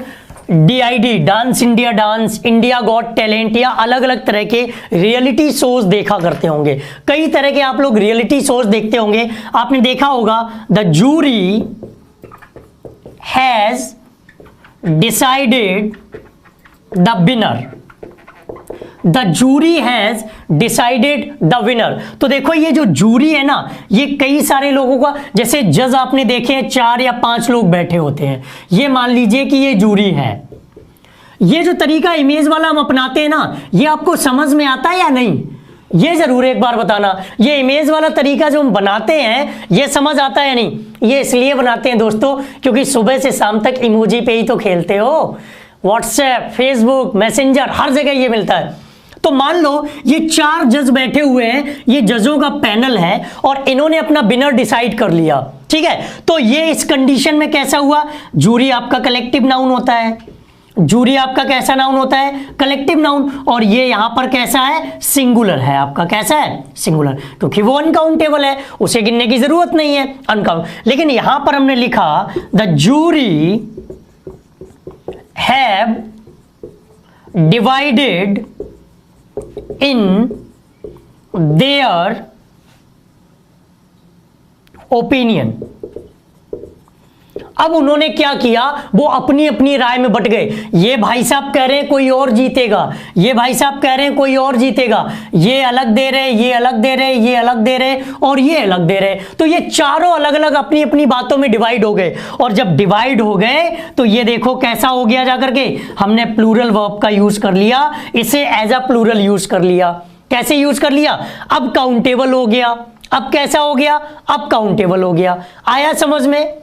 DID, dance India dance, India got talent या अलग अलग तरह के रियलिटी शोज देखा करते होंगे। कई तरह के आप लोग रियलिटी शोज देखते होंगे। आपने देखा होगा the jury has decided the winner, the jury has decided the winner. तो देखो ये जो जूरी है ना, ये कई सारे लोगों का, जैसे जज आपने देखे हैं 4 या 5 लोग बैठे होते हैं, ये मान लीजिए कि ये जूरी है। ये जो तरीका इमेज वाला हम अपनाते हैं ना, ये आपको समझ में आता है या नहीं? ये जरूर एक बार बताना। ये इमेज वाला तरीका जो हम बनाते हैं, ये समझ आता है या नहीं? ये इसलिए बनाते हैं दोस्तों क्योंकि सुबह से शाम तक इमोजी पे ही तो खेलते हो। व्हाट्सएप, फेसबुक, मैसेंजर, हर जगह ये मिलता है। तो मान लो ये 4 जज बैठे हुए हैं, ये जजों का पैनल है और इन्होंने अपना विनर डिसाइड कर लिया, ठीक है। तो ये इस कंडीशन में कैसा हुआ? जूरी आपका कलेक्टिव नाउन होता है, जूरी आपका कैसा नाउन होता है? Collective noun. और ये यहां पर कैसा है? सिंगुलर है आपका। कैसा है? सिंगुलर, क्योंकि वो अनकाउंटेबल है, उसे गिनने की जरूरत नहीं है, अनकाउंट। लेकिन यहां पर हमने लिखा the jury have divided in their opinion। अब उन्होंने क्या किया? वो अपनी अपनी राय में बट गए। ये भाई साहब कह रहे हैं कोई और जीतेगा, ये भाई साहब कह रहे हैं कोई और जीतेगा, ये अलग दे रहे, ये अलग दे रहे, ये अलग दे रहे और ये अलग दे रहे। तो ये चारों अलग अलग अपनी अपनी बातों में डिवाइड हो गए। और जब डिवाइड हो गए तो ये देखो कैसा हो गया जाकर के, हमने प्लूरल वर्ब का यूज कर लिया, इसे एज अ प्लूरल यूज कर लिया। कैसे यूज कर लिया? अब काउंटेबल हो गया। अब कैसा हो गया? अब काउंटेबल हो गया। आया समझ में?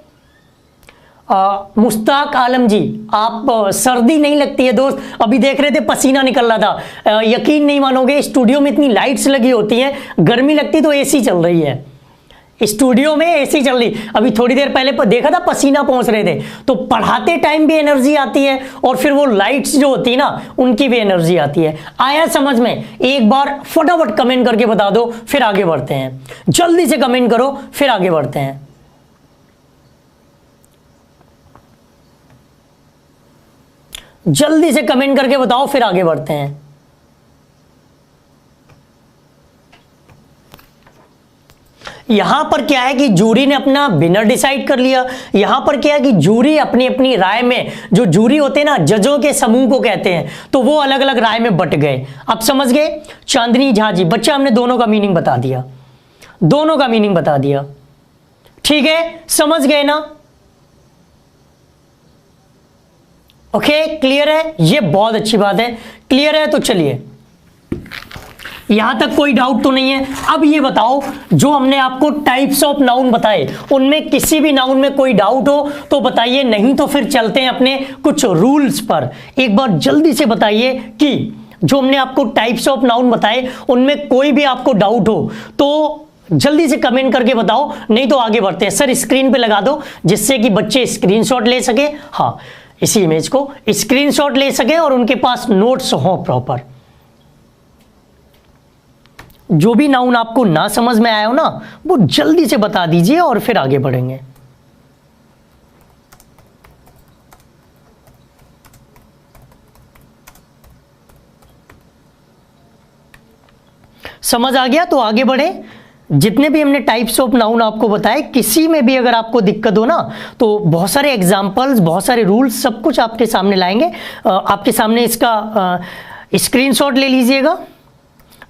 मुश्ताक आलम जी, आप सर्दी नहीं लगती है दोस्त? अभी देख रहे थे पसीना निकल रहा था। यकीन नहीं मानोगे, स्टूडियो में इतनी लाइट्स लगी होती हैं, गर्मी लगती तो एसी चल रही है, स्टूडियो में एसी चल रही। अभी थोड़ी देर पहले देखा था पसीना पहुंच रहे थे। तो पढ़ाते टाइम भी एनर्जी आती है और फिर वो लाइट्स जो होती है ना, उनकी भी एनर्जी आती है। आया समझ में? एक बार फटाफट कमेंट करके बता दो, फिर आगे बढ़ते हैं। जल्दी से कमेंट करो, फिर आगे बढ़ते हैं। जल्दी से कमेंट करके बताओ, फिर आगे बढ़ते हैं। यहां पर क्या है कि जूरी ने अपना विनर डिसाइड कर लिया। यहां पर क्या है कि जूरी अपनी अपनी राय में, जो जूरी होते हैं ना, जजों के समूह को कहते हैं, तो वो अलग अलग राय में बट गए। अब समझ गए? चांदनी झा जी, बच्चा हमने दोनों का मीनिंग बता दिया, दोनों का मीनिंग बता दिया, ठीक है, समझ गए ना? ओके, क्लियर है? ये बहुत अच्छी बात है। क्लियर है तो चलिए, यहां तक कोई डाउट तो नहीं है। अब ये बताओ, जो हमने आपको टाइप्स ऑफ नाउन बताए, उनमें किसी भी नाउन में कोई डाउट हो तो बताइए, नहीं तो फिर चलते हैं अपने कुछ रूल्स पर। एक बार जल्दी से बताइए कि जो हमने आपको टाइप्स ऑफ नाउन बताए, उनमें कोई भी आपको डाउट हो तो जल्दी से कमेंट करके बताओ, नहीं तो आगे बढ़ते हैं। सर स्क्रीन पे लगा दो जिससे कि बच्चे स्क्रीनशॉट ले सके। हाँ, इसी इमेज को स्क्रीनशॉट ले सके और उनके पास नोट्स हो प्रॉपर। जो भी नाउन आपको ना समझ में आया हो ना, वो जल्दी से बता दीजिए और फिर आगे बढ़ेंगे। समझ आ गया तो आगे बढ़े। जितने भी हमने टाइप्स ऑफ नाउन आपको बताए, किसी में भी अगर आपको दिक्कत हो ना, तो बहुत सारे एग्जांपल्स, बहुत सारे रूल्स, सब कुछ आपके सामने लाएंगे। आपके सामने इसका स्क्रीनशॉट ले लीजिएगा।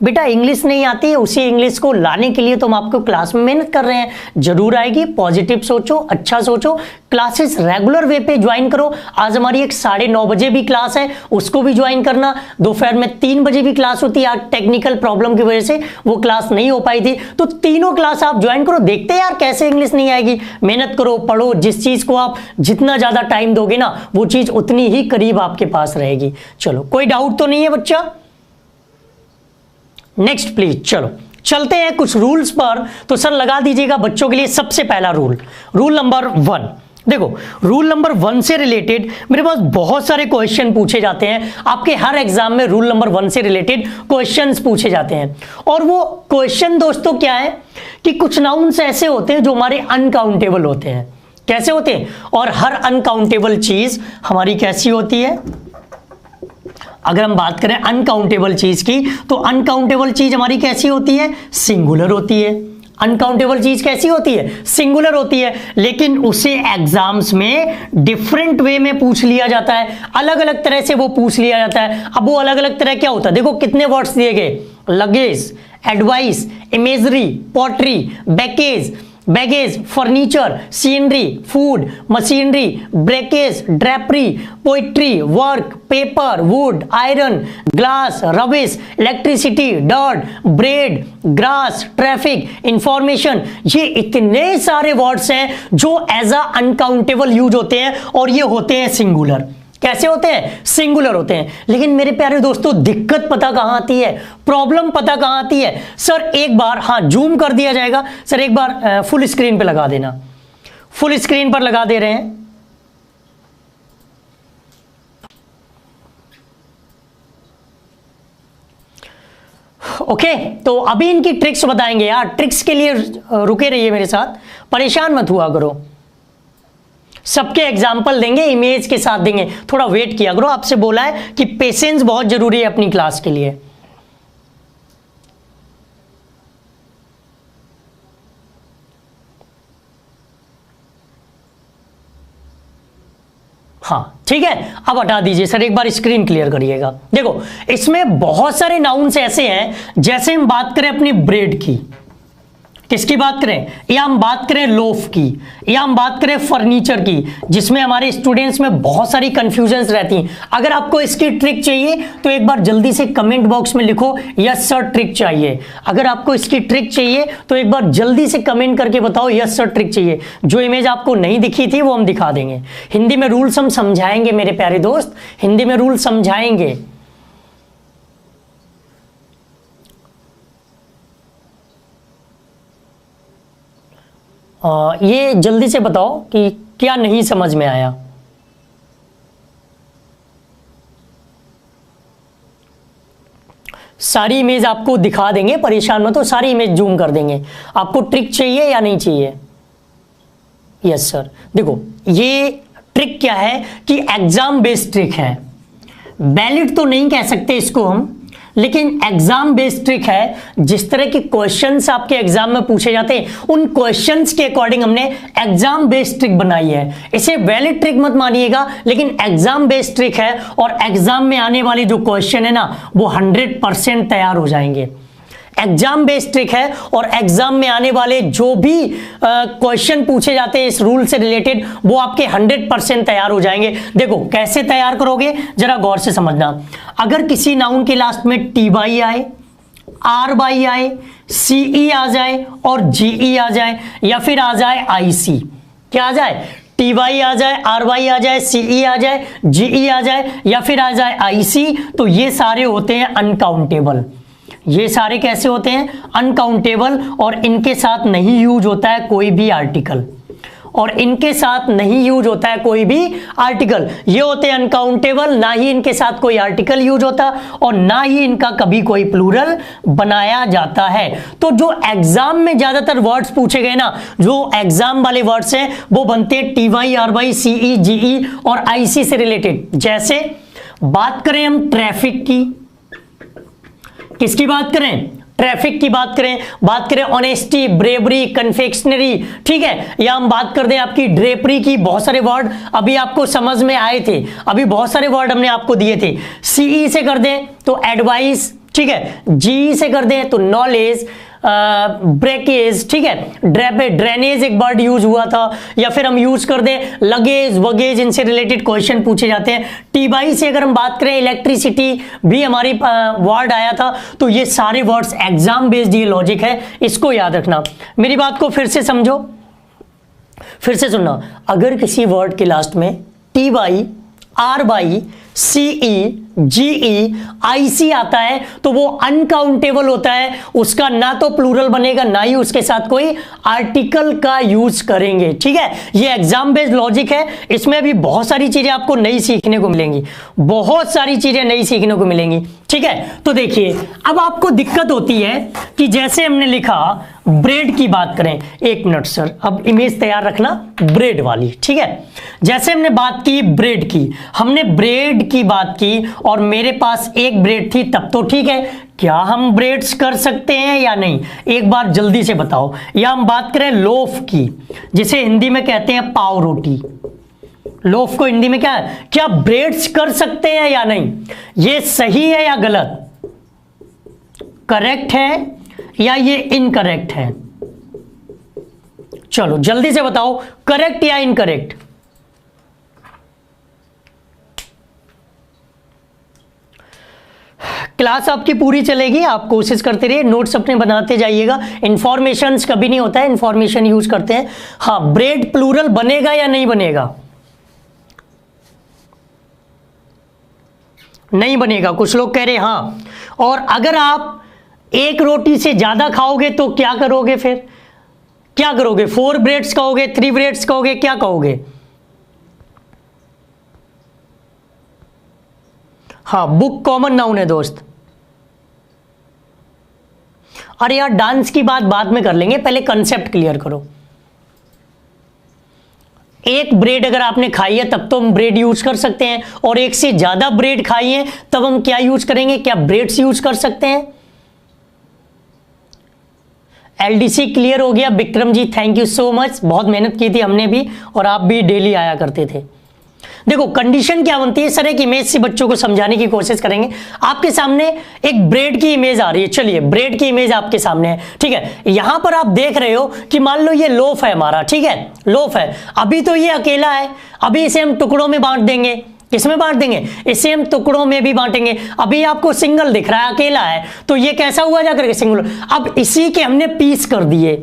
बेटा इंग्लिश नहीं आती है, उसी इंग्लिश को लाने के लिए तो हम आपको क्लास में मेहनत कर रहे हैं, जरूर आएगी। पॉजिटिव सोचो, अच्छा सोचो, क्लासेस रेगुलर वे पे ज्वाइन करो। आज हमारी एक 9:30 बजे भी क्लास है, उसको भी ज्वाइन करना। दोपहर में 3 बजे भी क्लास होती है, आज टेक्निकल प्रॉब्लम की वजह से वो क्लास नहीं हो पाई थी, तो तीनों क्लास आप ज्वाइन करो। देखते हैं यार कैसे इंग्लिश नहीं आएगी। मेहनत करो, पढ़ो, जिस चीज को आप जितना ज्यादा टाइम दोगे ना, वो चीज उतनी ही करीब आपके पास रहेगी। चलो, कोई डाउट तो नहीं है बच्चा? Next please. चलो चलते हैं कुछ रूल्स पर। तो सर लगा दीजिएगा बच्चों के लिए सबसे पहला रूल नंबर 1। देखो, रूल नंबर 1 से रिलेटेड मेरे पास बहुत सारे क्वेश्चन पूछे जाते हैं। आपके हर एग्जाम में रूल नंबर 1 से रिलेटेड क्वेश्चंस पूछे जाते हैं। और वो क्वेश्चन दोस्तों क्या है कि कुछ नाउन्स ऐसे होते हैं जो हमारे अनकाउंटेबल होते हैं। कैसे होते हैं? और हर अनकाउंटेबल चीज हमारी कैसी होती है? अगर हम बात करें अनकाउंटेबल चीज की, तो अनकाउंटेबल चीज हमारी कैसी होती है? सिंगुलर होती है। अनकाउंटेबल चीज कैसी होती है? सिंगुलर होती है। लेकिन उसे एग्जाम्स में डिफरेंट वे में पूछ लिया जाता है, अलग अलग तरह से वो पूछ लिया जाता है। अब वो अलग अलग तरह क्या होता है? देखो कितने वर्ड्स दिए गए: luggage, advice, imagery, pottery, baggage, furniture, scenery, food, machinery, breakage, drapery, poetry, work, paper, would, iron, glass, rubbish, electricity, dirt, bread, grass, traffic, information. ये इतने सारे वर्ड्स हैं जो एज अ अनकाउंटेबल यूज होते हैं और ये होते हैं सिंगुलर। कैसे होते हैं? सिंगुलर होते हैं। लेकिन मेरे प्यारे दोस्तों, दिक्कत पता कहां आती है? प्रॉब्लम पता कहां आती है? सर एक बार, हाँ जूम कर दिया जाएगा सर, एक बार फुल स्क्रीन पे लगा देना। फुल स्क्रीन पर लगा दे रहे हैं। ओके, तो अभी इनकी ट्रिक्स बताएंगे यार। ट्रिक्स के लिए रुके रहिए मेरे साथ, परेशान मत हुआ करो। सबके एग्जाम्पल देंगे, इमेज के साथ देंगे, थोड़ा वेट किया करो। आपसे बोला है कि पेशेंस बहुत जरूरी है अपनी क्लास के लिए। हाँ ठीक है, अब हटा दीजिए सर, एक बार स्क्रीन क्लियर करिएगा। देखो इसमें बहुत सारे नाउन्स ऐसे हैं, जैसे हम बात करें अपनी ब्रेड की, किसकी बात करें, या हम बात करें लोफ की, या हम बात करें फर्नीचर की, जिसमें हमारे स्टूडेंट्स में बहुत सारी कंफ्यूजन्स रहती हैं। अगर आपको इसकी ट्रिक चाहिए तो एक बार जल्दी से कमेंट बॉक्स में लिखो यस सर ट्रिक चाहिए। अगर आपको इसकी ट्रिक चाहिए तो एक बार जल्दी से कमेंट करके बताओ यस सर ट्रिक चाहिए। जो इमेज आपको नहीं दिखी थी वो हम दिखा देंगे। हिंदी में रूल्स हम समझाएंगे मेरे प्यारे दोस्त, हिंदी में रूल समझाएंगे। ये जल्दी से बताओ कि क्या नहीं समझ में आया। सारी इमेज आपको दिखा देंगे, परेशान मत हो, सारी इमेज जूम कर देंगे। आपको ट्रिक चाहिए या नहीं चाहिए? Yes sir. देखो ये ट्रिक क्या है कि एग्जाम बेस्ड ट्रिक है, वैलिड तो नहीं कह सकते इसको हम, लेकिन एग्जाम बेस्ड ट्रिक है। जिस तरह के क्वेश्चंस आपके एग्जाम में पूछे जाते हैं, उन क्वेश्चंस के अकॉर्डिंग हमने एग्जाम बेस्ड ट्रिक बनाई है। इसे वैलिड ट्रिक मत मानिएगा, लेकिन एग्जाम बेस्ड ट्रिक है और एग्जाम में आने वाले जो क्वेश्चन है ना, वो 100% तैयार हो जाएंगे। एग्जाम बेस्ड ट्रिक है और एग्जाम में आने वाले जो भी क्वेश्चन पूछे जाते हैं इस रूल से रिलेटेड, वो आपके 100% तैयार हो जाएंगे। देखो कैसे तैयार करोगे, जरा गौर से समझना। अगर किसी नाउन के लास्ट में टी बाई आए, आर बाई आए, सीई आ जाए और जीई आ जाए, या फिर आ जाए आईसी, क्या आ जाए, टी वाई आ जाए, आर वाई आ जाए, सीई आ जाए, जीई आ जाए, या फिर आ जाए आईसी, तो ये सारे होते हैं अनकाउंटेबल। ये सारे कैसे होते हैं? अनकाउंटेबल, और इनके साथ नहीं यूज होता है कोई भी आर्टिकल, और इनके साथ नहीं यूज होता है कोई भी आर्टिकल। ये होते हैं अनकाउंटेबल, ना ही इनके साथ कोई आर्टिकल यूज होता और ना ही इनका कभी कोई प्लूरल बनाया जाता है। तो जो एग्जाम में ज्यादातर वर्ड्स पूछे गए ना, जो एग्जाम वाले वर्ड्स हैं वो बनते हैं TY, RY, CE, GE और IC से रिलेटेड। जैसे बात करें हम ट्रैफिक की, किसकी बात करें? ट्रैफिक की बात करें ऑनेस्टी, ब्रेवरी, कन्फेक्शनरी, ठीक है, या हम बात कर दें आपकी ड्रेपरी की। बहुत सारे वर्ड अभी आपको समझ में आए थे, अभी बहुत सारे वर्ड हमने आपको दिए थे। CE से कर दें तो एडवाइस, ठीक है, GE से कर दें तो नॉलेज, ब्रेकेज, ठीक है, ड्रेनेज एक वर्ड यूज हुआ था, या फिर हम यूज कर दें लगेज वगेज, इनसे रिलेटेड क्वेश्चन पूछे जाते हैं। TY से अगर हम बात करें इलेक्ट्रिसिटी भी हमारी वर्ड आया था। तो ये सारे वर्ड्स एग्जाम बेस्ड ये लॉजिक है, इसको याद रखना। मेरी बात को फिर से समझो, फिर से सुनना। अगर किसी वर्ड के लास्ट में TY, RY, CE, GE, IC आता है तो वो अनकाउंटेबल होता है, उसका ना तो प्लूरल बनेगा ना ही उसके साथ कोई आर्टिकल का यूज करेंगे, ठीक है। ये एग्जाम बेस्ड लॉजिक है, इसमें भी बहुत सारी चीजें आपको नई सीखने को मिलेंगी, बहुत सारी चीजें नई सीखने को मिलेंगी, ठीक है। तो देखिए अब आपको दिक्कत होती है कि जैसे हमने लिखा ब्रेड की बात करें, एक मिनट सर, अब इमेज तैयार रखना ब्रेड वाली, ठीक है। जैसे हमने बात की ब्रेड की, हमने ब्रेड की बात की और मेरे पास एक ब्रेड थी, तब तो ठीक है। क्या हम ब्रेड्स कर सकते हैं या नहीं, एक बार जल्दी से बताओ। या हम बात करें लोफ की, जिसे हिंदी में कहते हैं पाव रोटी, लोफ को हिंदी में क्या है, क्या ब्रेड्स कर सकते हैं या नहीं? ये सही है या गलत, करेक्ट है या ये इनकरेक्ट है? चलो जल्दी से बताओ, करेक्ट या इनकरेक्ट? क्लास आपकी पूरी चलेगी, आप कोशिश करते रहिए, नोट्स अपने बनाते जाइएगा। इंफॉर्मेशंस कभी नहीं होता है, इंफॉर्मेशन यूज करते हैं। हाँ, ब्रेड प्लूरल बनेगा या नहीं बनेगा? नहीं बनेगा, कुछ लोग कह रहे हाँ। और अगर आप एक रोटी से ज्यादा खाओगे तो क्या करोगे? फिर क्या करोगे? 4 ब्रेड्स कहोगे, 3 ब्रेड्स कहोगे, क्या कहोगे? हाँ, बुक कॉमन नाउन है दोस्त। अरे यार, डांस की बात बाद में कर लेंगे, पहले कंसेप्ट क्लियर करो। एक ब्रेड अगर आपने खाई है तब तो हम ब्रेड यूज कर सकते हैं, और एक से ज्यादा ब्रेड खाई है तब हम क्या यूज करेंगे? क्या ब्रेड्स यूज कर सकते हैं? LDC क्लियर हो गया। Vikram ji thank you so much, बहुत मेहनत की थी हमने भी, और आप भी डेली आया करते थे। देखो कंडीशन क्या बनती है सर, एक इमेज से बच्चों को समझाने की कोशिश करेंगे। आपके सामने एक ब्रेड की इमेज आ रही है, चलिए ब्रेड की इमेज आपके सामने है, ठीक है। यहां पर आप देख रहे हो कि मान लो ये लोफ है हमारा, ठीक है, लोफ है। अभी तो ये अकेला है, अभी इसे हम टुकड़ों में बांट देंगे। किसमें बांट देंगे? इसे हम टुकड़ों में भी बांटेंगे। अभी आपको सिंगल दिख रहा है, अकेला है, तो ये कैसा हुआ जाकर के सिंगल। अब इसी के हमने पीस कर दिए,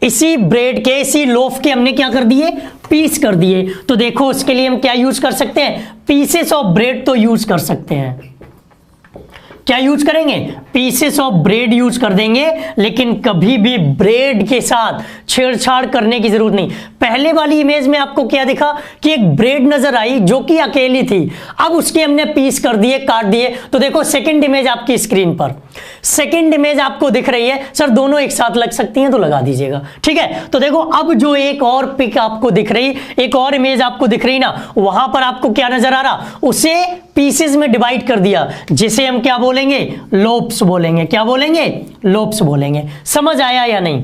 इसी ब्रेड के, इसी लोफ के हमने क्या कर दिए? पीस कर दिए। तो देखो उसके लिए हम क्या यूज कर सकते हैं? पीसेस ऑफ ब्रेड तो यूज कर सकते हैं। क्या यूज करेंगे? पीसेस ऑफ ब्रेड यूज कर देंगे, लेकिन कभी भी ब्रेड के साथ छेड़छाड़ करने की जरूरत नहीं। पहले वाली इमेज में आपको क्या दिखा कि एक ब्रेड नजर आई जो कि अकेली थी, अब उसके हमने पीस कर दिए, काट दिए। तो देखो सेकंड इमेज आपकी स्क्रीन पर, सेकंड इमेज आपको दिख रही है। सर दोनों एक साथ लग सकती हैं तो लगा दीजिएगा, ठीक है। तो देखो अब जो एक और पिक आपको दिख रही, एक और इमेज आपको दिख रही ना, वहां पर आपको क्या नजर आ रहा? उसे पीसेस में डिवाइड कर दिया, जिसे हम क्या बोलेंगे? लोब्स बोलेंगे। क्या बोलेंगे? लोब्स बोलेंगे। समझ आया या नहीं?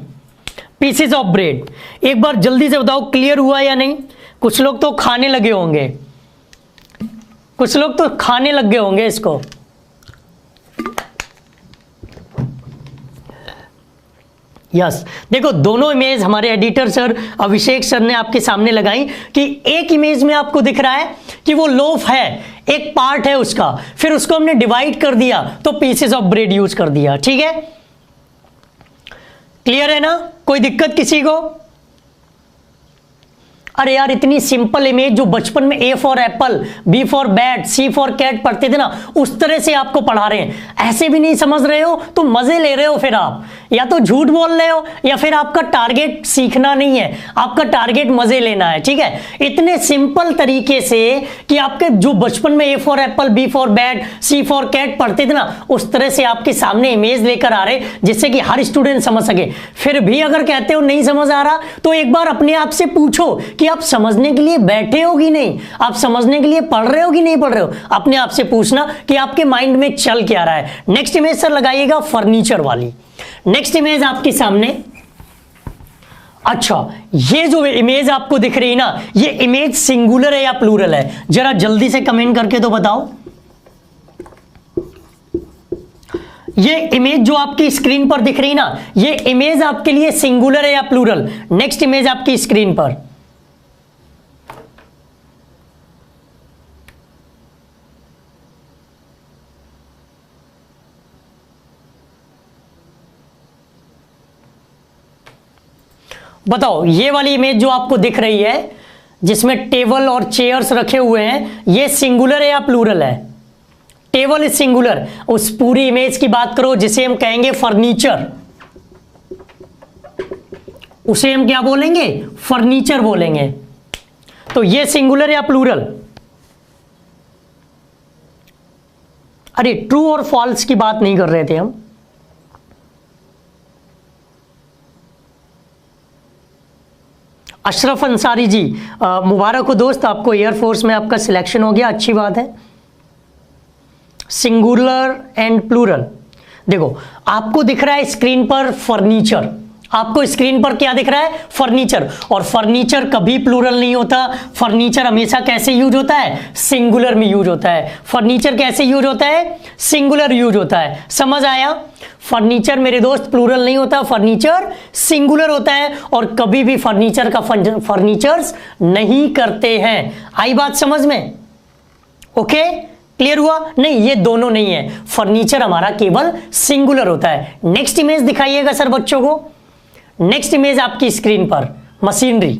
Pieces of bread. एक बार जल्दी से बताओ क्लियर हुआ या नहीं? कुछ लोग तो खाने लगे होंगे, कुछ लोग तो खाने लग गए होंगे इसको। यस, देखो दोनों इमेज हमारे एडिटर सर अभिषेक सर ने आपके सामने लगाई कि एक इमेज में आपको दिख रहा है कि वो लोफ है, एक पार्ट है उसका, फिर उसको हमने डिवाइड कर दिया तो पीसेस ऑफ ब्रेड यूज कर दिया, ठीक है। क्लियर है ना? कोई दिक्कत किसी को? अरे यार इतनी सिंपल इमेज जो बचपन में A for apple, B for bat, C for cat पढ़ते थे ना, उस तरह से आपको पढ़ा रहे हैं। ऐसे भी नहीं समझ रहे हो तो मजे ले रहे हो, फिर आप या तो झूठ बोल रहे हो या फिर आपका टारगेट सीखना नहीं है, आपका टारगेट मजे लेना है। ठीक है, इतने सिंपल तरीके से कि आपके जो बचपन में A for apple, B for bat, C for cat पढ़ते थे ना, उस तरह से आपके सामने इमेज लेकर आ रहे जिससे कि हर स्टूडेंट समझ सके। फिर भी अगर कहते हो नहीं समझ आ रहा तो एक बार अपने आप से पूछो कि आप समझने के लिए बैठे हो कि नहीं, आप समझने के लिए पढ़ रहे हो कि नहीं पढ़ रहे हो। अपने आप से पूछना कि आपके माइंड में चल क्या रहा है। नेक्स्ट इमेज सर लगाइएगा फर्नीचर वाली। नेक्स्ट इमेज आपके सामने, अच्छा ये जो इमेज आपको दिख रही है ना, ये इमेज सिंगुलर है या प्लूरल है? जरा जल्दी से कमेंट करके तो बताओ। ये इमेज जो आपकी स्क्रीन पर दिख रही है ना, ये इमेज आपके लिए सिंगुलर है या प्लूरल? नेक्स्ट इमेज आपकी स्क्रीन पर, बताओ। ये वाली इमेज जो आपको दिख रही है जिसमें टेबल और चेयर्स रखे हुए हैं, ये सिंगुलर है या प्लूरल है? Table is singular. उस पूरी इमेज की बात करो जिसे हम कहेंगे फर्नीचर, उसे हम क्या बोलेंगे? फर्नीचर बोलेंगे। तो ये सिंगुलर या प्लूरल? अरे ट्रू और फॉल्स की बात नहीं कर रहे थे हम। अशरफ अंसारी जी, मुबारक हो दोस्त, आपको एयरफोर्स में आपका सिलेक्शन हो गया, अच्छी बात है। सिंगुलर एंड प्लूरल, देखो आपको दिख रहा है स्क्रीन पर फर्नीचर, आपको स्क्रीन पर क्या दिख रहा है? फर्नीचर। और फर्नीचर कभी प्लूरल नहीं होता, फर्नीचर हमेशा कैसे यूज होता है? सिंगुलर में यूज होता है। फर्नीचर कैसे यूज होता है? सिंगुलर यूज होता है। समझ आया? फर्नीचर मेरे दोस्त प्लूरल नहीं होता, फर्नीचर सिंगुलर होता है, और कभी भी फर्नीचर का फर्नीचर्स नहीं करते हैं। आई बात समझ में? ओके, क्लियर हुआ? नहीं, ये दोनों नहीं है, फर्नीचर हमारा केवल सिंगुलर होता है। नेक्स्ट इमेज दिखाइएगा सर बच्चों को। नेक्स्ट इमेज आपकी स्क्रीन पर machinery.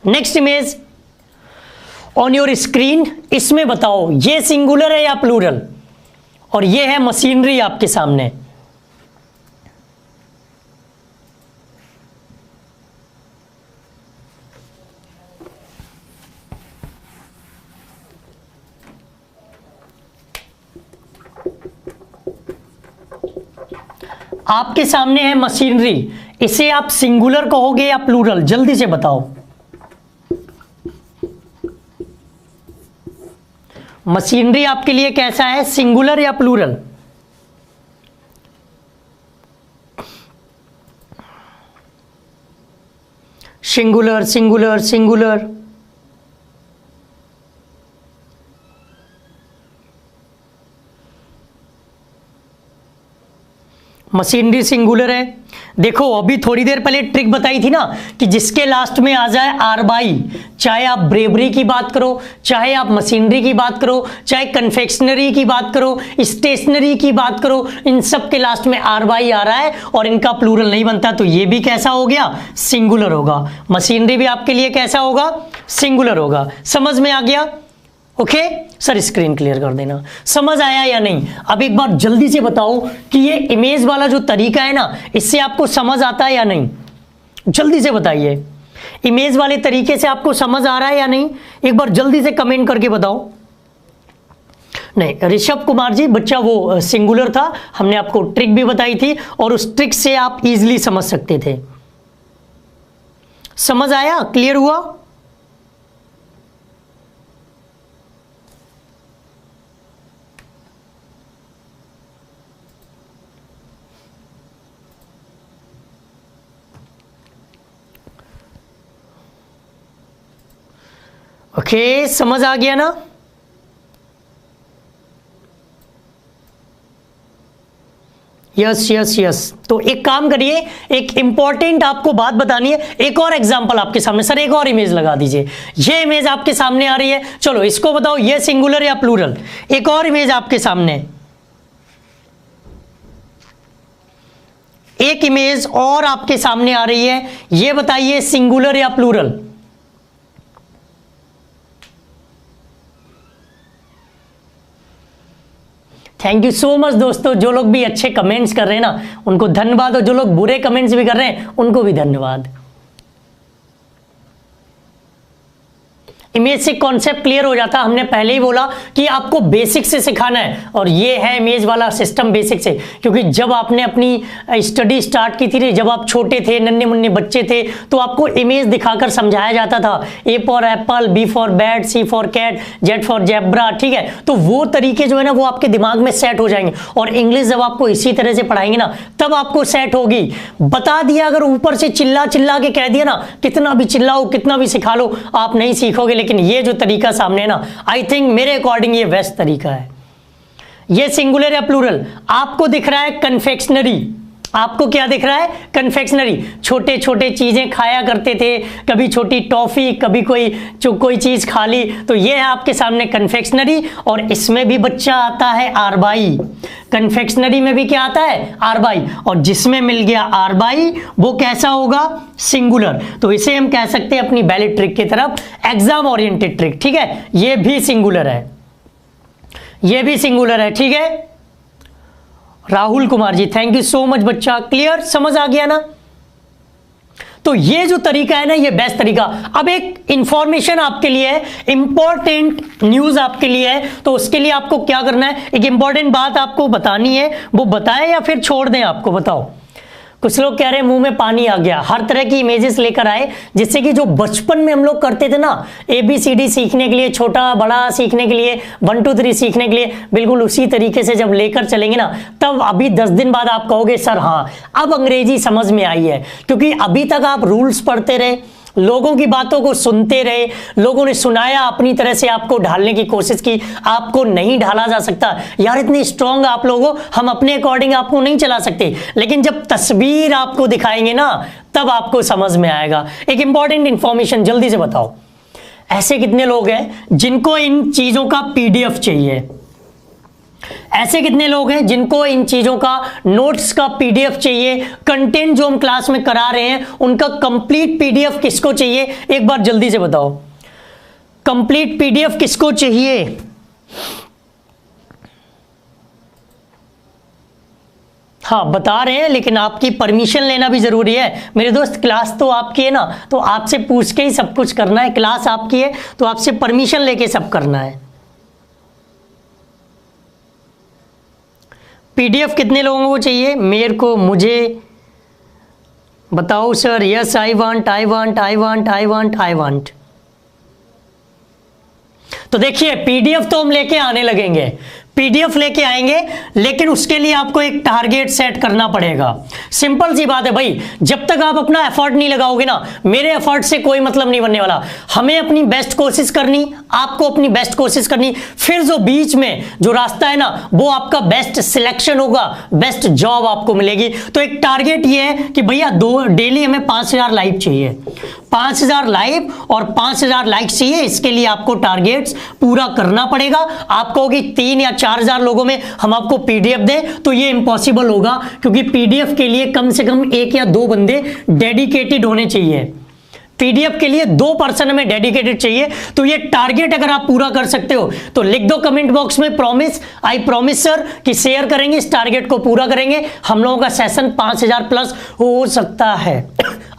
Next image on your screen, इसमें बताओ ये सिंगुलर है या प्लूरल? और ये है मशीनरी आपके सामने। आपके सामने है मशीनरी, इसे आप सिंगुलर कहोगे या प्लूरल? जल्दी से बताओ। मशीनरी आपके लिए कैसा है, सिंगुलर या plural? Singular, singular, singular. Machinery singular है। देखो अभी थोड़ी देर पहले ट्रिक बताई थी ना कि जिसके लास्ट में आ जाए आर बाई, चाहे आप ब्रेवरी की बात करो, चाहे आप मशीनरी की बात करो, चाहे कन्फेक्शनरी की बात करो, स्टेशनरी की बात करो, इन सब के लास्ट में आर बाई आ रहा है और इनका प्लूरल नहीं बनता, तो ये भी कैसा हो गया? सिंगुलर होगा। मशीनरी भी आपके लिए कैसा होगा? सिंगुलर होगा। समझ में आ गया? ओके सर, स्क्रीन क्लियर कर देना। समझ आया या नहीं? अब एक बार जल्दी से बताओ कि ये इमेज वाला जो तरीका है ना, इससे आपको समझ आता है या नहीं? जल्दी से बताइए, इमेज वाले तरीके से आपको समझ आ रहा है या नहीं? एक बार जल्दी से कमेंट करके बताओ। नहीं, ऋषभ कुमार जी, बच्चा वो सिंगुलर था, हमने आपको ट्रिक भी बताई थी और उस ट्रिक से आप इजीली समझ सकते थे। समझ आया? क्लियर हुआ? ओके, समझ आ गया ना? Yes yes yes. तो एक काम करिए, एक इंपॉर्टेंट आपको बात बतानी है। एक और एग्जांपल आपके सामने, सर एक और इमेज लगा दीजिए। ये इमेज आपके सामने आ रही है, चलो इसको बताओ ये सिंगुलर या प्लूरल? एक और इमेज आपके सामने, एक इमेज और आपके सामने आ रही है, ये बताइए सिंगुलर या plural? Thank you so much दोस्तों, जो लोग भी अच्छे कमेंट्स कर रहे हैं ना उनको धन्यवाद, और जो लोग बुरे कमेंट्स भी कर रहे हैं उनको भी धन्यवाद। इमेज से कॉन्सेप्ट क्लियर हो जाता, हमने पहले ही बोला कि आपको बेसिक से सिखाना है, और ये है इमेज वाला सिस्टम बेसिक से, क्योंकि जब आपने अपनी स्टडी स्टार्ट की थी, जब आप छोटे थे, नन्हे मुन्ने बच्चे थे, तो आपको इमेज दिखाकर समझाया जाता था, A for apple, B for bat, C for cat, Z for zebra, ठीक है। तो वो तरीके जो है ना वो आपके दिमाग में सेट हो जाएंगे, और इंग्लिश जब आपको इसी तरह से पढ़ाएंगे ना तब आपको सेट होगी। बता दिया अगर ऊपर से चिल्ला चिल्ला के कह दिया ना, कितना भी चिल्लाओ कितना भी सिखा लो आप नहीं सीखोगे, लेकिन ये जो तरीका सामने है ना, आई थिंक मेरे अकॉर्डिंग ये बेस्ट तरीका है। ये सिंगुलर या प्लूरल आपको दिख रहा है कन्फेक्शनरी, आपको क्या दिख रहा है कन्फेक्शनरी, छोटे छोटे चीजें खाया करते थे, कभी छोटी टॉफी, कभी कोई चीज खा ली, तो ये है आपके सामने कन्फेक्शनरी। और इसमें भी बच्चा आता है आरबाई, कन्फेक्शनरी में भी क्या आता है आरबाई, और जिसमें मिल गया आरबाई वो कैसा होगा सिंगुलर। तो इसे हम कह सकते हैं अपनी वैलिड ट्रिक की तरफ, एग्जाम ओरिएंटेड ट्रिक, ठीक है। ये भी सिंगुलर है, ये भी सिंगुलर है, ठीक है। Rahul Kumar ji thank you so much बच्चा, क्लियर समझ आ गया ना। तो ये जो तरीका है ना ये बेस्ट तरीका। अब एक इंफॉर्मेशन आपके लिए है, इंपॉर्टेंट न्यूज आपके लिए है, तो उसके लिए आपको क्या करना है, एक इंपॉर्टेंट बात आपको बतानी है, वो बताएं या फिर छोड़ दें आपको, बताओ। कुछ लोग कह रहे हैं मुंह में पानी आ गया, हर तरह की इमेजेस लेकर आए, जिससे कि जो बचपन में हम लोग करते थे ना ABCD सीखने के लिए, छोटा बड़ा सीखने के लिए, 1 2 3 सीखने के लिए, बिल्कुल उसी तरीके से जब लेकर चलेंगे ना तब अभी 10 दिन बाद आप कहोगे सर हाँ अब अंग्रेजी समझ में आई है। क्योंकि अभी तक आप रूल्स पढ़ते रहे, लोगों की बातों को सुनते रहे, लोगों ने सुनाया, अपनी तरह से आपको ढालने की कोशिश की, आपको नहीं ढाला जा सकता यार, इतने स्ट्रांग आप लोगों, हम अपने अकॉर्डिंग आपको नहीं चला सकते, लेकिन जब तस्वीर आपको दिखाएंगे ना तब आपको समझ में आएगा। एक इंपॉर्टेंट इंफॉर्मेशन जल्दी से बताओ, ऐसे कितने लोग हैं जिनको इन चीजों का PDF चाहिए? ऐसे कितने लोग हैं जिनको इन चीजों का नोट्स का PDF चाहिए? कंटेंट जो हम क्लास में करा रहे हैं उनका कंप्लीट PDF किसको चाहिए? एक बार जल्दी से बताओ, कंप्लीट PDF किसको चाहिए? हाँ बता रहे हैं, लेकिन आपकी परमिशन लेना भी जरूरी है मेरे दोस्त। क्लास तो आपकी है ना, तो आपसे पूछ के ही सब कुछ करना है, क्लास आपकी है तो आपसे परमिशन लेके सब करना है। PDF कितने लोगों को चाहिए? मेरे को, मुझे बताओ sir. Yes I want, I want, I want, I want, I want. तो देखिए PDF तो हम लेके आने लगेंगे, PDF लेके आएंगे, लेकिन उसके लिए आपको एक टारगेट सेट करना पड़ेगा। सिंपल सी बात है भाई, जब तक आप अपना एफर्ट नहीं लगाओगे ना, मेरे एफर्ट से कोई मतलब नहीं बनने वाला। हमें अपनी बेस्ट कोशिश करनी, आपको अपनी बेस्ट कोशिश करनी, फिर जो बीच में जो रास्ता है ना वो आपका बेस्ट सिलेक्शन होगा, बेस्ट जॉब आपको मिलेगी। तो एक टारगेट ये है कि भैया डेली हमें 5000 लाइव चाहिए, 5000 लाइव और 5000 लाइक्स चाहिए। इसके लिए आपको टारगेट्स पूरा करना पड़ेगा। आपको होगी 3 या 4000 लोगों में हम आपको PDF दें तो ये इम्पॉसिबल होगा, क्योंकि PDF के लिए कम से कम 1 या 2 बंदे डेडिकेटेड होने चाहिए। PDF के लिए 2 पर्सन हमें डेडिकेटेड चाहिए। तो ये टारगेट अगर आप पूरा कर सकते हो तो लिख दो कमेंट बॉक्स में प्रॉमिस, आई प्रॉमिस सर कि शेयर करेंगे, इस टारगेट को पूरा करेंगे। हम लोगों का सेशन 5000 प्लस हो सकता है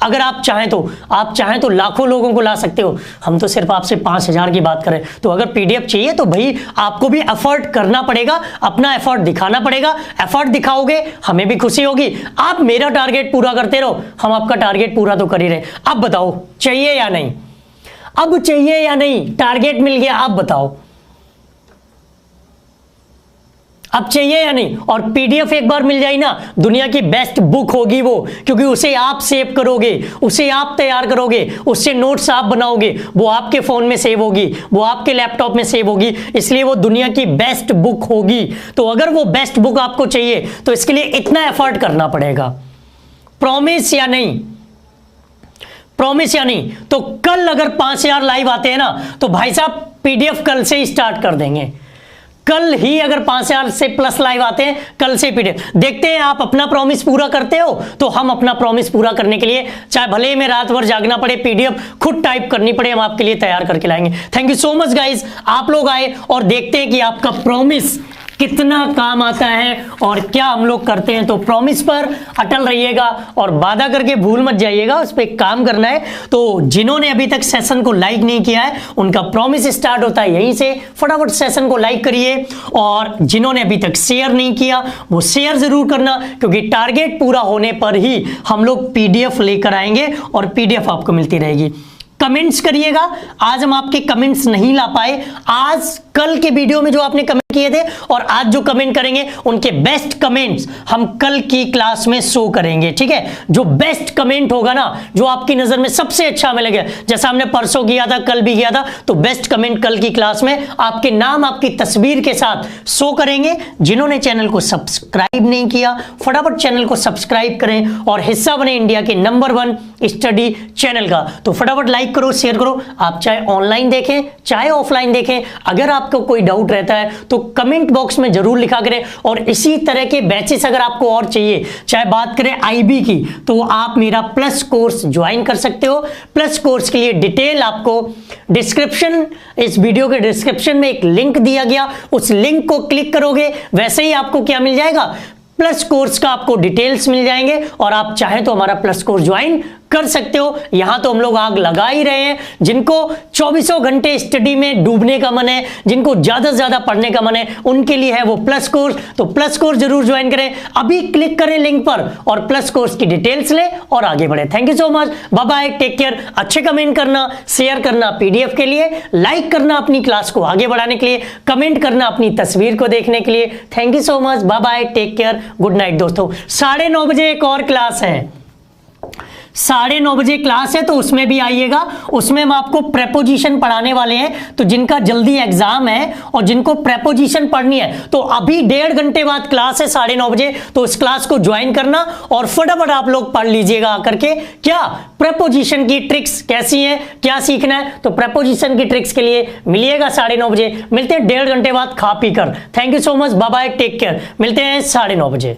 अगर आप चाहें तो। आप चाहें तो लाखों लोगों को ला सकते हो, हम तो सिर्फ आपसे 5000 की बात करें। तो अगर PDF चाहिए तो भाई आपको भी एफर्ट करना पड़ेगा, अपना एफर्ट दिखाना पड़ेगा। एफर्ट दिखाओगे हमें भी खुशी होगी, आप मेरा टारगेट पूरा करते रहो, हम आपका टारगेट पूरा तो कर ही रहे। अब बताओ चाहिए या नहीं? अब चाहिए या नहीं? टारगेट मिल गया, अब बताओ अब चाहिए या नहीं? और PDF एक बार मिल जाए ना, दुनिया की बेस्ट बुक होगी वो, क्योंकि उसे आप सेव करोगे, उसे आप तैयार करोगे, उससे नोट्स आप बनाओगे, वो आपके फोन में सेव होगी, वो आपके लैपटॉप में सेव होगी, इसलिए वो दुनिया की बेस्ट बुक होगी। तो अगर वो बेस्ट बुक आपको चाहिए तो इसके लिए इतना एफर्ट करना पड़ेगा। प्रॉमिस या नहीं? प्रॉमिस या नहीं? तो कल अगर 5000 लाइव आते हैं ना तो भाई साहब PDF कल से ही स्टार्ट कर देंगे। कल ही अगर 5000 से प्लस लाइव आते हैं, कल से PDF देखते हैं। आप अपना प्रॉमिस पूरा करते हो तो हम अपना प्रॉमिस पूरा करने के लिए, चाहे भले ही में रात भर जागना पड़े, PDF खुद टाइप करनी पड़े, हम आपके लिए तैयार करके लाएंगे। Thank you so much guys, आप लोग आए और देखते हैं कि आपका प्रॉमिस कितना काम आता है और क्या हम लोग करते हैं। तो प्रॉमिस पर अटल रहिएगा और वादा करके भूल मत जाइएगा, उस पर काम करना है। तो जिन्होंने अभी तक सेशन को लाइक नहीं किया है उनका प्रॉमिस स्टार्ट होता है यहीं से, फटाफट सेशन को लाइक करिए। और जिन्होंने अभी तक शेयर नहीं किया वो शेयर जरूर करना, क्योंकि टारगेट पूरा होने पर ही हम लोग पीडीएफ लेकर आएंगे और पीडीएफ आपको मिलती रहेगी। कमेंट्स करिएगा, आज हम आपके कमेंट्स नहीं ला पाए, आज कल के वीडियो में जो आपने कमेंट किए थे और आज जो कमेंट करेंगे उनके बेस्ट कमेंट्स हम कल की क्लास में शो करेंगे, ठीक है। जो बेस्ट कमेंट होगा ना, जो आपकी नजर में सबसे अच्छा हमें लगे, जैसा हमने परसों किया था, कल भी किया था, तो बेस्ट कमेंट कल की क्लास में आपके नाम आपकी तस्वीर के साथ शो करेंगे। जिन्होंने चैनल को सब्सक्राइब नहीं किया फटाफट चैनल को सब्सक्राइब करें और हिस्सा बने इंडिया के नंबर 1 स्टडी चैनल का। तो फटाफट लाइक करो, शेयर करो। आप चाहे ऑनलाइन देखें चाहे ऑफलाइन देखें, अगर आपको कोई डाउट रहता है तो कमेंट बॉक्स में जरूर लिखा करें। और इसी तरह के बैचेस अगर आपको और चाहिए, चाहे बात करें आईबी की, तो आप मेरा प्लस कोर्स ज्वाइन कर सकते हो। प्लस कोर्स के लिए डिटेल आपको डिस्क्रिप्शन, इस वीडियो के डिस्क्रिप्शन में एक लिंक दिया गया, उस लिंक को क्लिक करोगे वैसे ही आपको क्या मिल जाएगा, प्लस कोर्स का आपको डिटेल्स मिल जाएंगे और आप चाहे तो हमारा प्लस कोर्स ज्वाइन कर सकते हो। यहां तो हम लोग आग लगा ही रहे हैं। जिनको 24 घंटे स्टडी में डूबने का मन है, जिनको ज्यादा से ज्यादा पढ़ने का मन है, उनके लिए है वो प्लस कोर्स। तो प्लस कोर्स जरूर ज्वाइन करें, अभी क्लिक करें लिंक पर और प्लस कोर्स की डिटेल्स लें और आगे बढ़े। Thank you so much, bye bye, take care. अच्छे कमेंट करना, शेयर करना पीडीएफ के लिए, लाइक करना अपनी क्लास को आगे बढ़ाने के लिए, कमेंट करना अपनी तस्वीर को देखने के लिए। Thank you so much, bye bye, take care, good night दोस्तों। 9:30 बजे एक और क्लास है, 9:30 बजे क्लास है, तो उसमें भी आइएगा। उसमें हम आपको प्रेपोजिशन पढ़ाने वाले हैं। तो जिनका जल्दी एग्जाम है और जिनको प्रेपोजिशन पढ़नी है तो अभी 1.5 घंटे बाद क्लास है 9:30 बजे, तो इस क्लास को ज्वाइन करना और फटाफट आप लोग पढ़ लीजिएगा आकर के। क्या प्रेपोजिशन की ट्रिक्स कैसी है, क्या सीखना है, तो प्रेपोजिशन की ट्रिक्स के लिए मिलिएगा 9:30 बजे। मिलते हैं 1.5 घंटे बाद खा पी कर। Thank you so much, bye bye, take care. मिलते हैं 9:30 बजे।